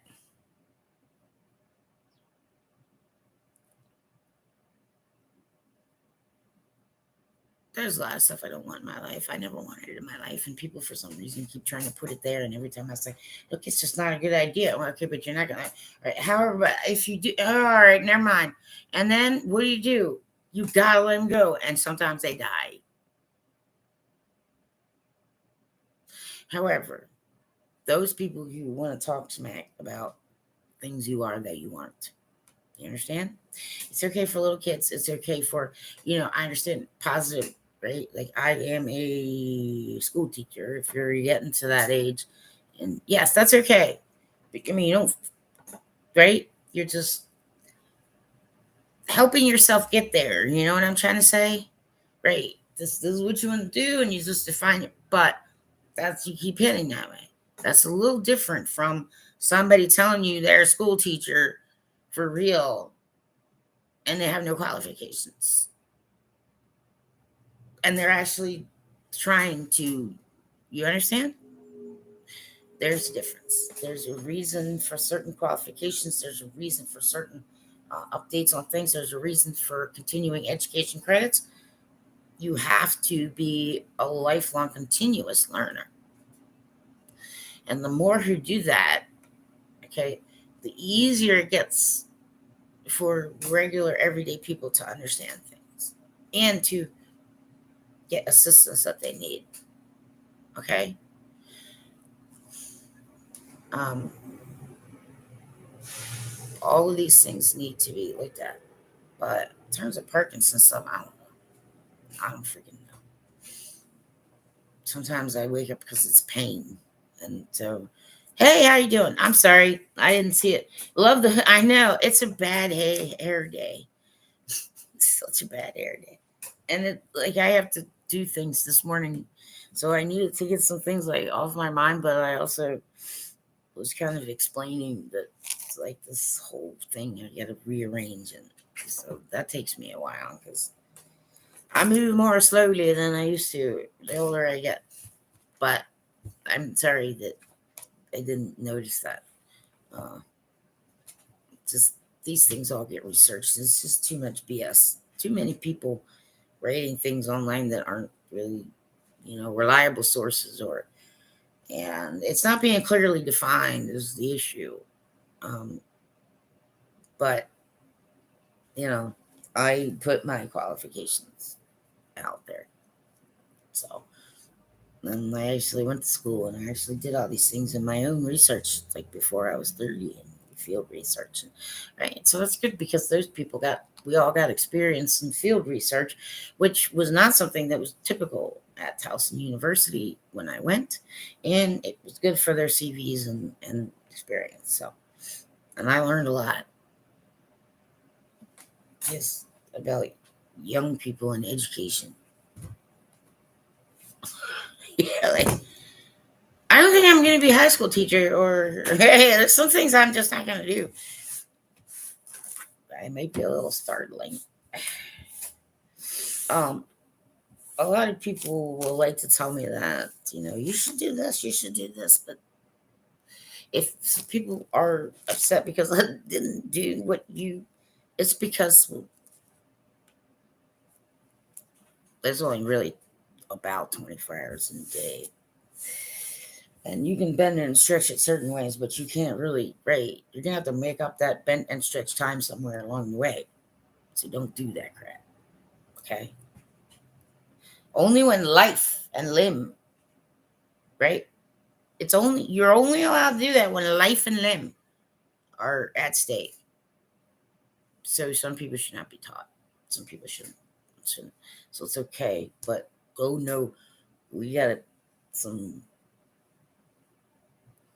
there's a lot of stuff I don't want in my life. I never wanted it in my life, and people for some reason keep trying to put it there. And every time I say, "Look, it's just not a good idea." Well, okay, but you're not gonna. All right, however, but if you do, all right, never mind. And then what do? You gotta let them go, and sometimes they die. However, those people who want to talk smack about things you are that you aren't. You understand? It's okay for little kids. It's okay for, I understand positive, right? Like I am a school teacher if you're getting to that age. And yes, that's okay. I mean, you don't, right? You're just helping yourself get there. You know what I'm trying to say? Right. This is what you want to do, and you just define it. But that's, you keep hitting that way. That's a little different from somebody telling you they're a school teacher for real and they have no qualifications. And they're actually trying to, you understand? There's a difference. There's a reason for certain qualifications. There's a reason for certain updates on things. There's a reason for continuing education credits. You have to be a lifelong continuous learner. And the more who do that, okay, the easier it gets for regular everyday people to understand things and to get assistance that they need. Okay. Um, all of these things need to be looked at. But in terms of Parkinson's stuff, I don't know. I don't freaking know. Sometimes I wake up because it's pain. And so, hey, how you doing? I'm sorry. I didn't see it. I know. It's a bad hair day. It's such a bad hair day. And I have to do things this morning. So I needed to get some things off my mind, but I also was kind of explaining that it's this whole thing I got to rearrange, and so that takes me a while because I move more slowly than I used to the older I get. But I'm sorry that I didn't notice that. Uh, just these things all get researched. It's just too much BS. Too many people writing things online that aren't really, reliable sources, and it's not being clearly defined is the issue. But I put my qualifications out there. So then I actually went to school and I actually did all these things in my own research, before I was 30 in field research. Right. So that's good because we all got experience in field research, which was not something that was typical at Towson University when I went. And it was good for their CVs and experience. So, and I learned a lot. Yes, about young people in education. Yeah, I don't think I'm going to be a high school teacher, or hey, there's some things I'm just not going to do. I may be a little startling. A lot of people will like to tell me that you should do this, you should do this, but if people are upset because I didn't do it's because there's only really about 24 hours in a day. And you can bend and stretch it certain ways, but you can't really, right? You're going to have to make up that bend and stretch time somewhere along the way. So don't do that crap. Okay? Only when life and limb, right? You're only allowed to do that when life and limb are at stake. So some people should not be taught. Some people shouldn't. So it's okay. But we got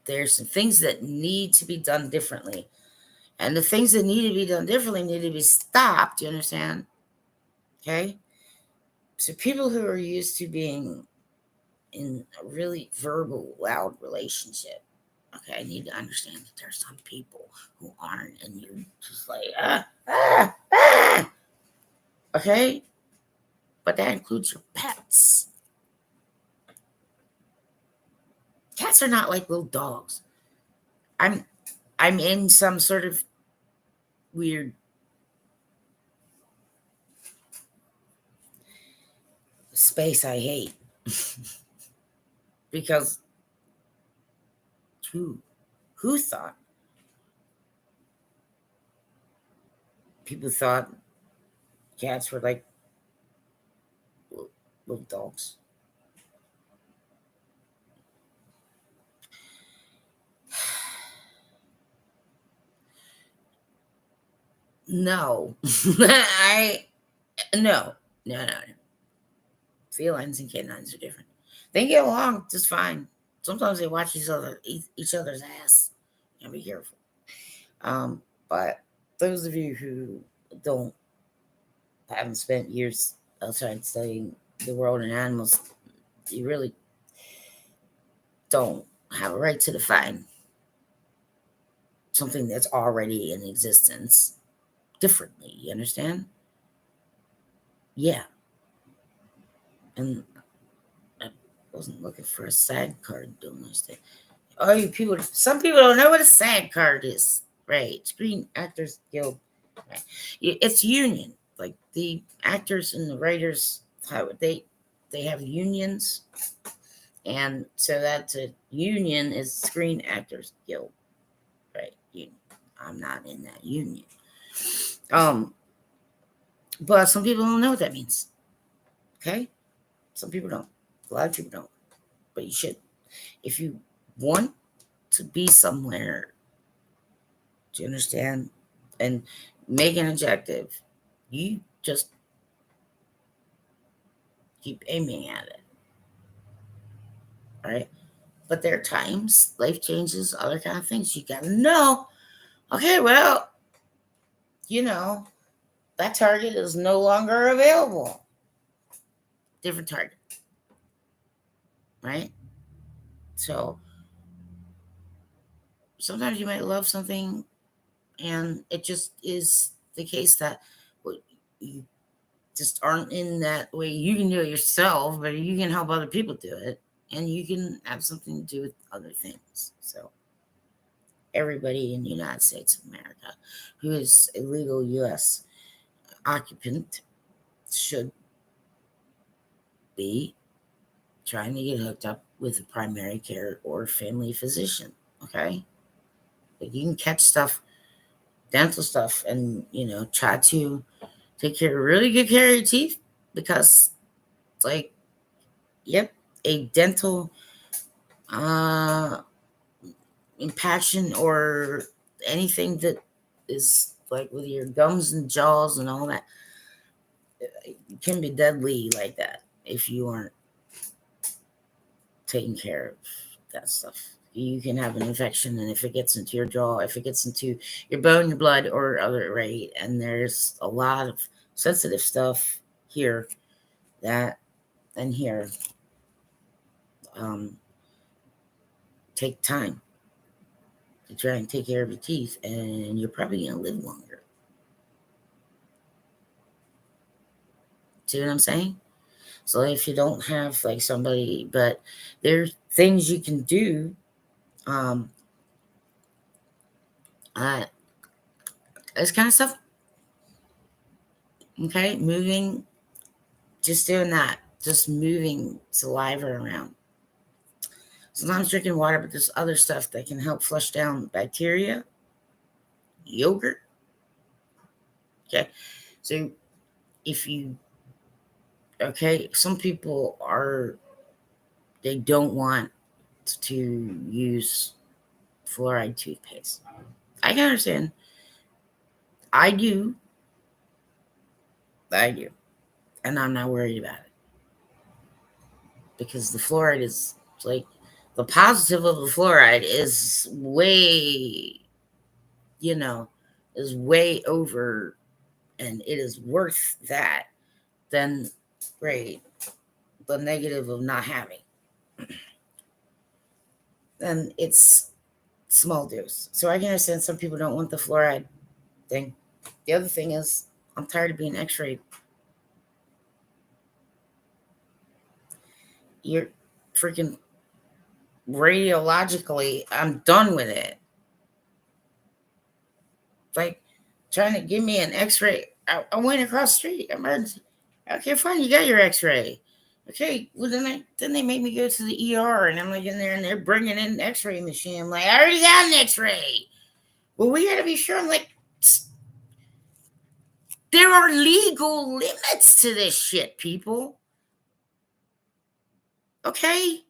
there's some things that need to be done differently. And the things that need to be done differently need to be stopped. You understand? Okay? So people who are used to being in a really verbal, loud relationship, okay, I need to understand that there's some people who aren't, and you're just okay? But that includes your pets. Cats are not like little dogs. I'm in some sort of weird space I hate. Because who thought? People thought cats were like little dogs. No. I no. No, no, no. Felines and canines are different. They get along just fine. Sometimes they watch each other's ass. And be careful. But those of you who don't haven't spent years outside studying the world and animals, you really don't have a right to define something that's already in existence differently. You understand? Yeah. And I wasn't looking for a SAG card doing this thing. Oh, you people! Some people don't know what a SAG card is, right? Screen Actors Guild. Right? It's union. Like the actors and the writers, how they have unions, and so that's a union is Screen Actors Guild, right? Union. I'm not in that union. But some people don't know what that means. Okay, some people don't. A lot of people don't, but you should. If you want to be somewhere, do you understand? And make an objective. You just keep aiming at it. All right. But there are times life changes, other kind of things. You gotta know. Okay, well, that target is no longer available. Different target. Right? So sometimes you might love something and it just is the case that you just aren't in that way. You can do it yourself, but you can help other people do it, and you can have something to do with other things. So everybody in the United States of America who is a legal U.S. occupant should be trying to get hooked up with a primary care or family physician. Okay, but you can catch stuff, dental stuff, and try to really good care of your teeth, because it's like, yep, a dental impaction or anything that is like with your gums and jaws and all that, it can be deadly like that if you aren't taking care of that stuff. You can have an infection, and if it gets into your jaw, if it gets into your bone, your blood, or other, right? And there's a lot of sensitive stuff here that and here take time to try and take care of your teeth, and you're probably going to live longer. See what I'm saying? So if you don't have like somebody, but there's things you can do. This kind of stuff. Okay, moving, just doing that, just moving saliva around. Sometimes drinking water, but there's other stuff that can help flush down bacteria. Yogurt. Okay, so if you, some people they don't want to use fluoride toothpaste. I can understand. I do. And I'm not worried about it, because the fluoride is like, the positive of the fluoride is way, is way over, and it is worth that than, great, the negative of not having. And it's small dose. So I can understand some people don't want the fluoride thing. The other thing is, I'm tired of being x-rayed. You're freaking radiologically, I'm done with it. Like trying to give me an x-ray. I went across the street, emergency. Okay, fine, you got your x-ray. Okay, well then they made me go to the ER, and I'm like in there, and they're bringing in an X-ray machine. I'm like, I already got an X-ray. Well, we got to be sure. I'm like, there are legal limits to this shit, people. Okay,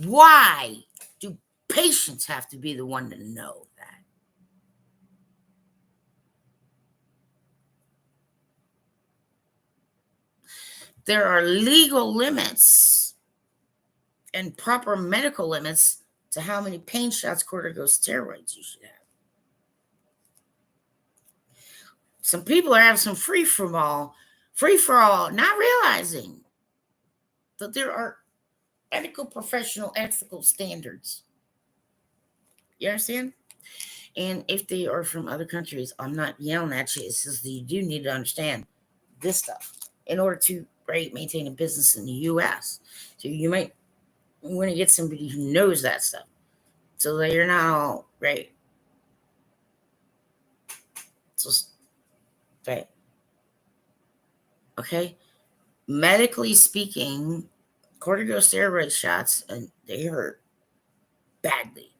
why do patients have to be the one to know that? There are legal limits and proper medical limits to how many pain shots, corticosteroids you should have. Some people are having some free for all, not realizing that there are ethical, professional, ethical standards. You understand? And if they are from other countries, I'm not yelling at you. It's just that you do need to understand this stuff in order to maintain a business in the U.S. So you might want to get somebody who knows that stuff, so that you're not all right. Just right. Okay. Medically speaking, corticosteroid shots, and they hurt badly.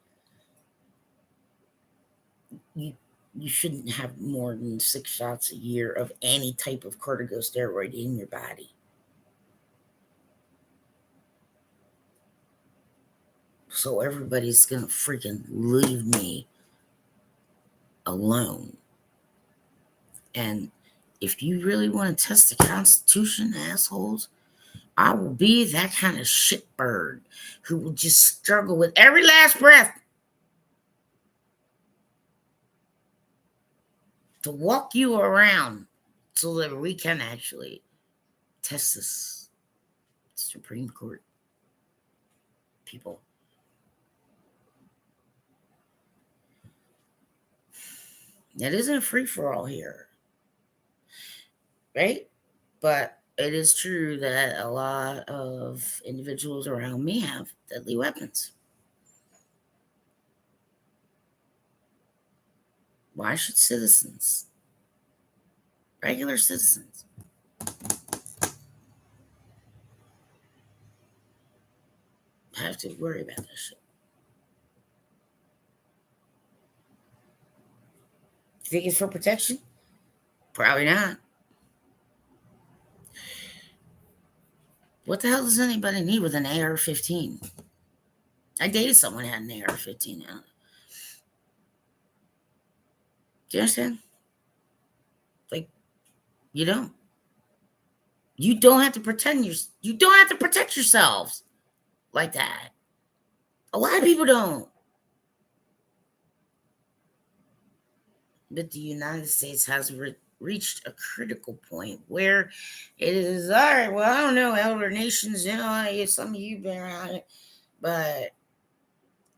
You shouldn't have more than 6 shots a year of any type of corticosteroid in your body. So everybody's gonna freaking leave me alone. And if you really want to test the Constitution, assholes, I will be that kind of shitbird who will just struggle with every last breath to walk you around so that we can actually test this Supreme Court, people. It isn't a free for all here, right? But it is true that a lot of individuals around me have deadly weapons. Why should citizens, regular citizens, have to worry about this shit? You think it's for protection? Probably not. What the hell does anybody need with an AR-15? I dated someone who had an AR-15. Do you understand? Like, you don't. You don't have to pretend you don't have to protect yourselves like that. A lot of people don't. But the United States has reached a critical point where it is, all right, well, I don't know, elder nations, some of you been around it, but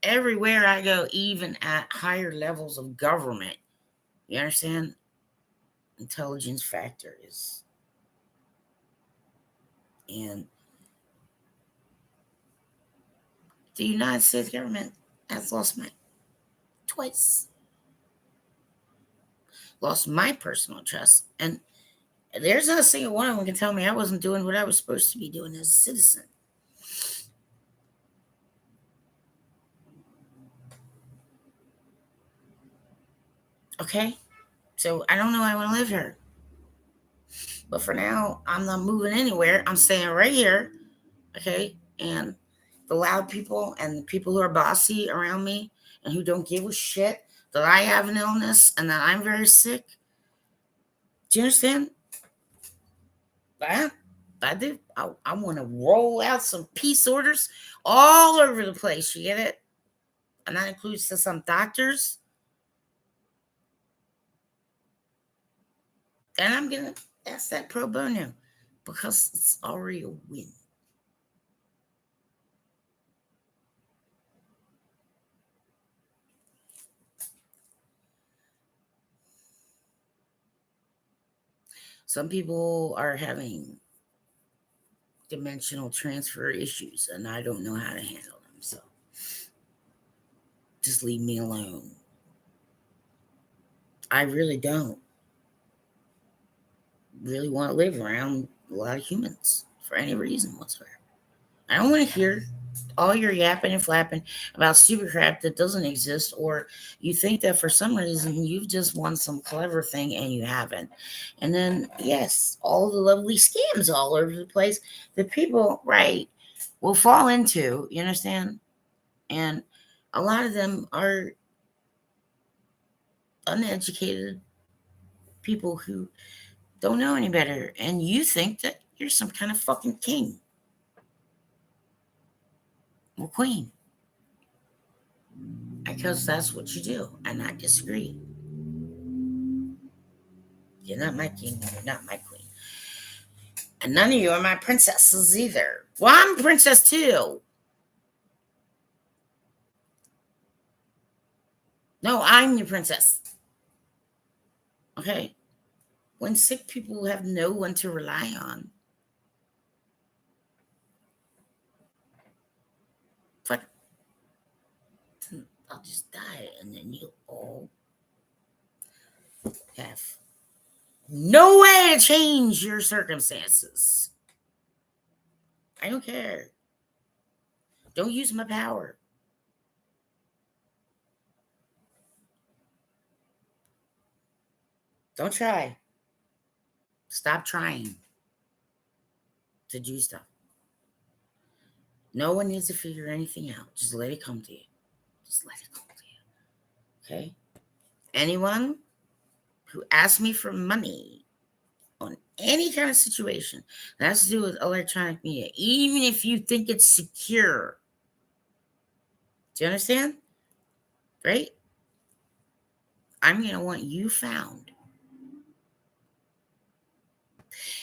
everywhere I go, even at higher levels of government, you understand? Intelligence factor is, and the United States government has lost twice. Lost my personal trust. And there's not a single one of them can tell me I wasn't doing what I was supposed to be doing as a citizen. Okay? So I don't know I want to live here. But for now, I'm not moving anywhere. I'm staying right here. Okay? And the loud people and the people who are bossy around me and who don't give a shit that I have an illness and that I'm very sick. Do you understand? I do. I want to roll out some peace orders all over the place. You get it? And that includes to some doctors. And I'm going to ask that pro bono because it's already a win. Some people are having dimensional transfer issues, and I don't know how to handle them. So just leave me alone. I really don't really want to live around a lot of humans. for any reason whatsoever. I don't want to hear all your yapping and flapping about stupid crap that doesn't exist, or you think that for some reason you've just won some clever thing and you haven't. And then, yes, all the lovely scams all over the place that people, right, will fall into, you understand? And a lot of them are uneducated people who don't know any better, and you think that you're some kind of fucking king or queen because that's what you do, and I disagree. You're not my king, you're not my queen, and none of you are my princesses either. Well, I'm a princess too. No, I'm your princess. Okay? When sick people have no one to rely on, fuck, I'll just die, and then you all have no way to change your circumstances. I don't care. Don't use my power. Don't try. Stop trying to do stuff. No one needs to figure anything out. Just let it come to you. Just let it come to you. Okay? Anyone who asks me for money on any kind of situation that has to do with electronic media, even if you think it's secure, do you understand? Right? I'm going to want you found.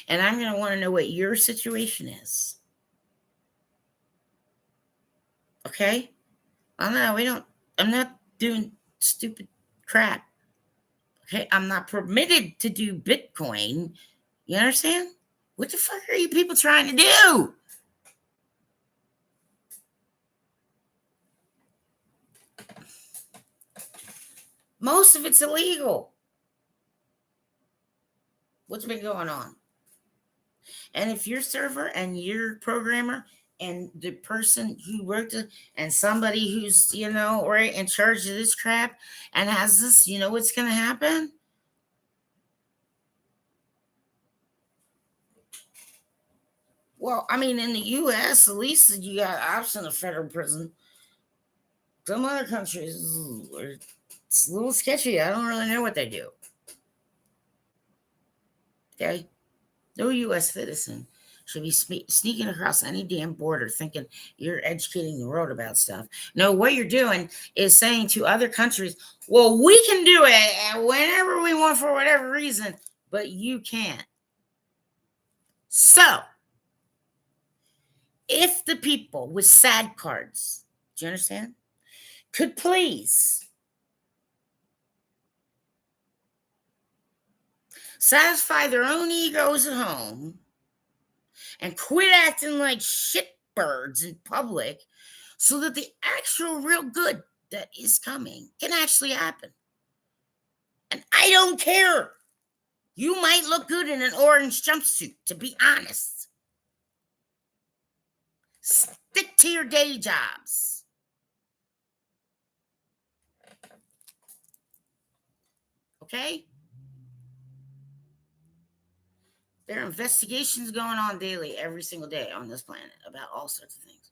And I'm going to want to know what your situation is. Okay? I'm not doing stupid crap. Okay? I'm not permitted to do Bitcoin. You understand? What the fuck are you people trying to do? Most of it's illegal. What's been going on? And if your server and your programmer and the person who worked it and somebody who's, right in charge of this crap and has this, you know what's going to happen? Well, I mean, in the U.S., at least you got option of federal prison. Some other countries, it's a little sketchy. I don't really know what they do. Okay? No U.S. citizen should be sneaking across any damn border thinking you're educating the world about stuff. No, what you're doing is saying to other countries, well, we can do it whenever we want for whatever reason, but you can't. So, if the people with sad cards, do you understand, could please satisfy their own egos at home and quit acting like shitbirds in public so that the actual real good that is coming can actually happen. And I don't care. You might look good in an orange jumpsuit, to be honest. Stick to your day jobs. Okay? There are investigations going on daily, every single day on this planet about all sorts of things.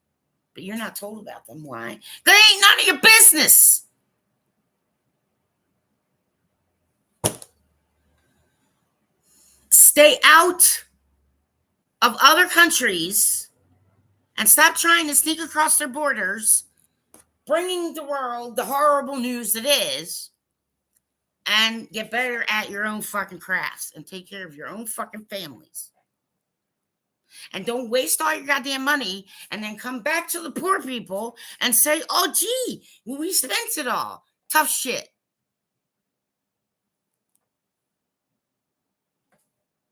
But you're not told about them. Why? They ain't none of your business. Stay out of other countries and stop trying to sneak across their borders, bringing the world the horrible news that is, and get better at your own fucking crafts and take care of your own fucking families. And don't waste all your goddamn money and then come back to the poor people and say, oh, gee, we spent it all. Tough shit.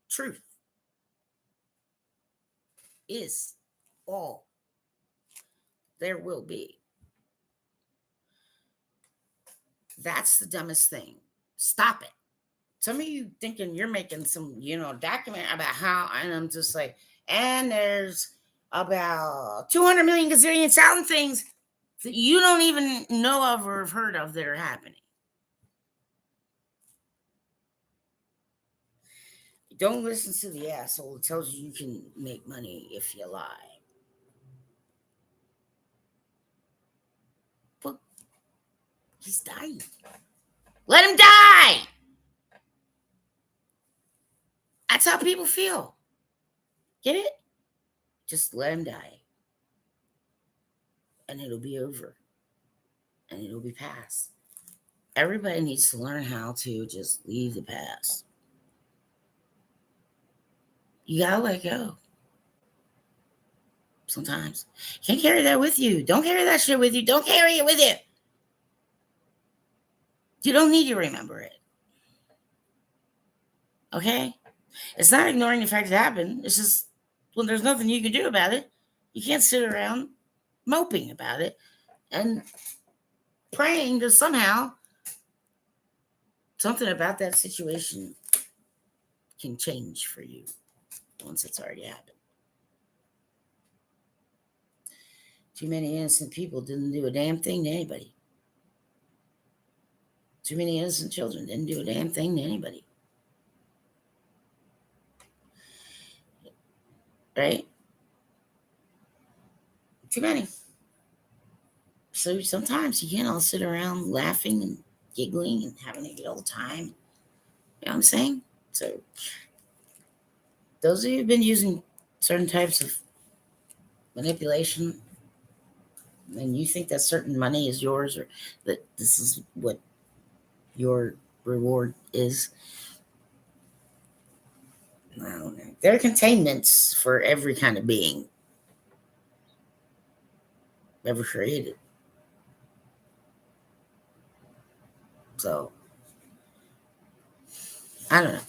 Truth is all there will be. That's the dumbest thing. Stop it. Some of you thinking you're making some, document about how, and I'm just like, and there's about 200 million gazillion thousand things that you don't even know of or have heard of that are happening. Don't listen to the asshole that tells you can make money if you lie. But he's dying. Let him die! That's how people feel. Get it? Just let him die. And it'll be over. And it'll be past. Everybody needs to learn how to just leave the past. You gotta let go. Sometimes. You can't carry that with you. Don't carry that shit with you. Don't carry it with you. You don't need to remember it. Okay? It's not ignoring the fact it happened. It's just when there's nothing you can do about it, you can't sit around moping about it and praying that somehow something about that situation can change for you once it's already happened. Too many innocent people didn't do a damn thing to anybody. Too many innocent children didn't do a damn thing to anybody. Right? Too many. So sometimes you can't all sit around laughing and giggling and having a good old time. You know what I'm saying? So those of you who've been using certain types of manipulation and you think that certain money is yours or that this is what your reward is, I don't know. There are containments for every kind of being ever created. So, I don't know.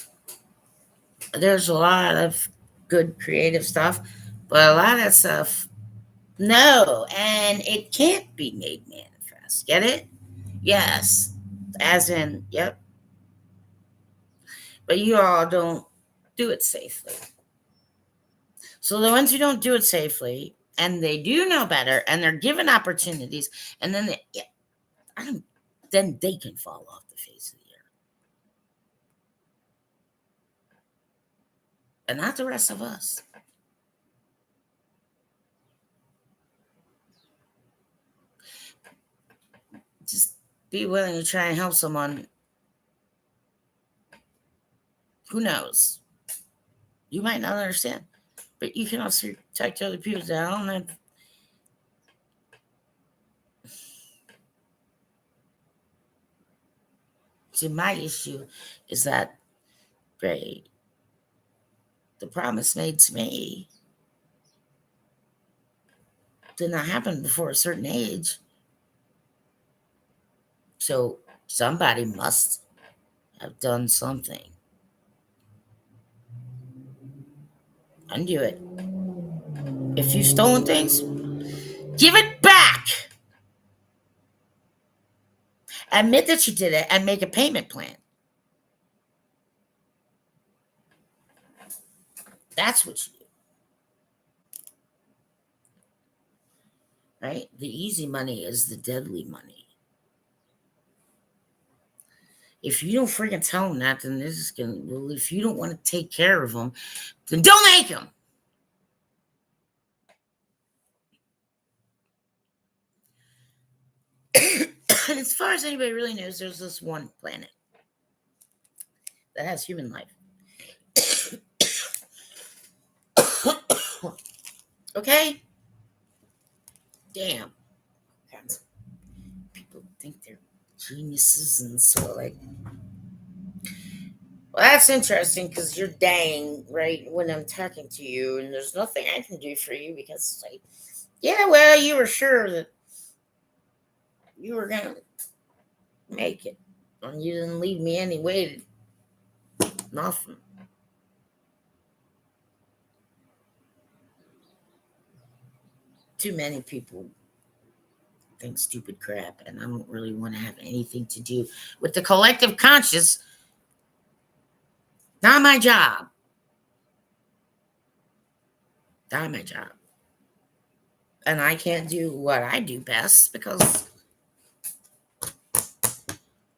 There's a lot of good creative stuff, but a lot of that stuff, no, and it can't be made manifest. Get it? Yes. As in, yep. But you all don't do it safely. So the ones who don't do it safely, and they do know better, and they're given opportunities, and then then they can fall off the face of the earth, and not the rest of us. Just be willing to try and help someone. Who knows? You might not understand, but you can also take other people down. And see, my issue is that, Ray, the promise made to me did not happen before a certain age. So somebody must have done something. Undo it. If you've stolen things, give it back. Admit that you did it and make a payment plan. That's what you do. Right? The easy money is the deadly money. If you don't freaking tell them that, then this is going to, well, if you don't want to take care of them, then don't make them. As far as anybody really knows, there's this one planet that has human life. Okay? Damn. People think they're geniuses and so like. Well, that's interesting because you're dying right when I'm talking to you, and there's nothing I can do for you because, like, yeah, well, you were sure that you were gonna make it, and you didn't leave me any way to nothing. Too many people think stupid crap, and I don't really want to have anything to do with the collective conscious Not my job. Not my job. And I can't do what I do best because,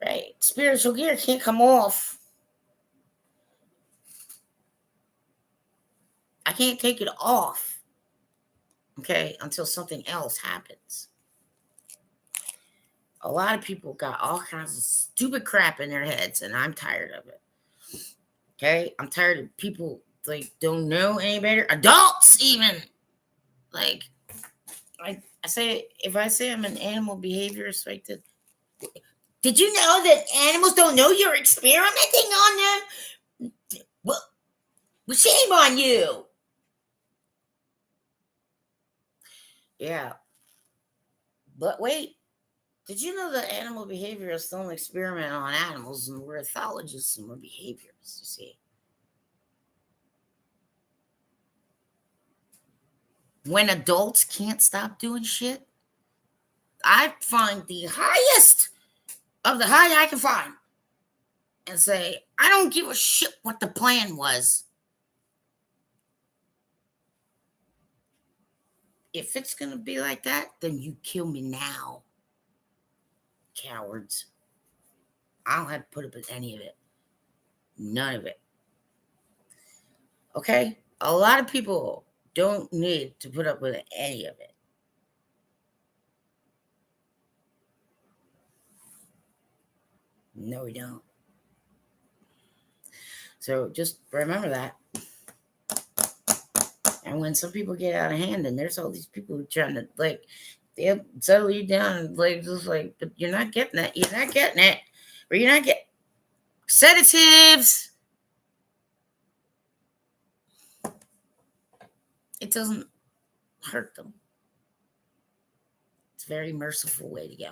right, spiritual gear can't come off. I can't take it off, okay, until something else happens. A lot of people got all kinds of stupid crap in their heads, and I'm tired of it. Okay? I'm tired of people, like, don't know any better. Adults, even. Like, I say, if I say I'm an animal behaviorist, like, did you know that animals don't know you're experimenting on them? Well, shame on you. Yeah. But wait, did you know that animal behaviorists don't experiment on animals, and we're ethologists and we're behaviorists, you see? When adults can't stop doing shit, I find the highest of the high I can find and say, I don't give a shit what the plan was. If it's going to be like that, then you kill me now. Cowards. I don't have to put up with any of it. None of it. Okay? A lot of people don't need to put up with any of it. No, we don't. So just remember that. And when some people get out of hand, and there's all these people who trying to, like, they'll settle you down and, like, just like, but you're not getting it. You're not getting it. Or you're not getting sedatives. It doesn't hurt them. It's a very merciful way to go.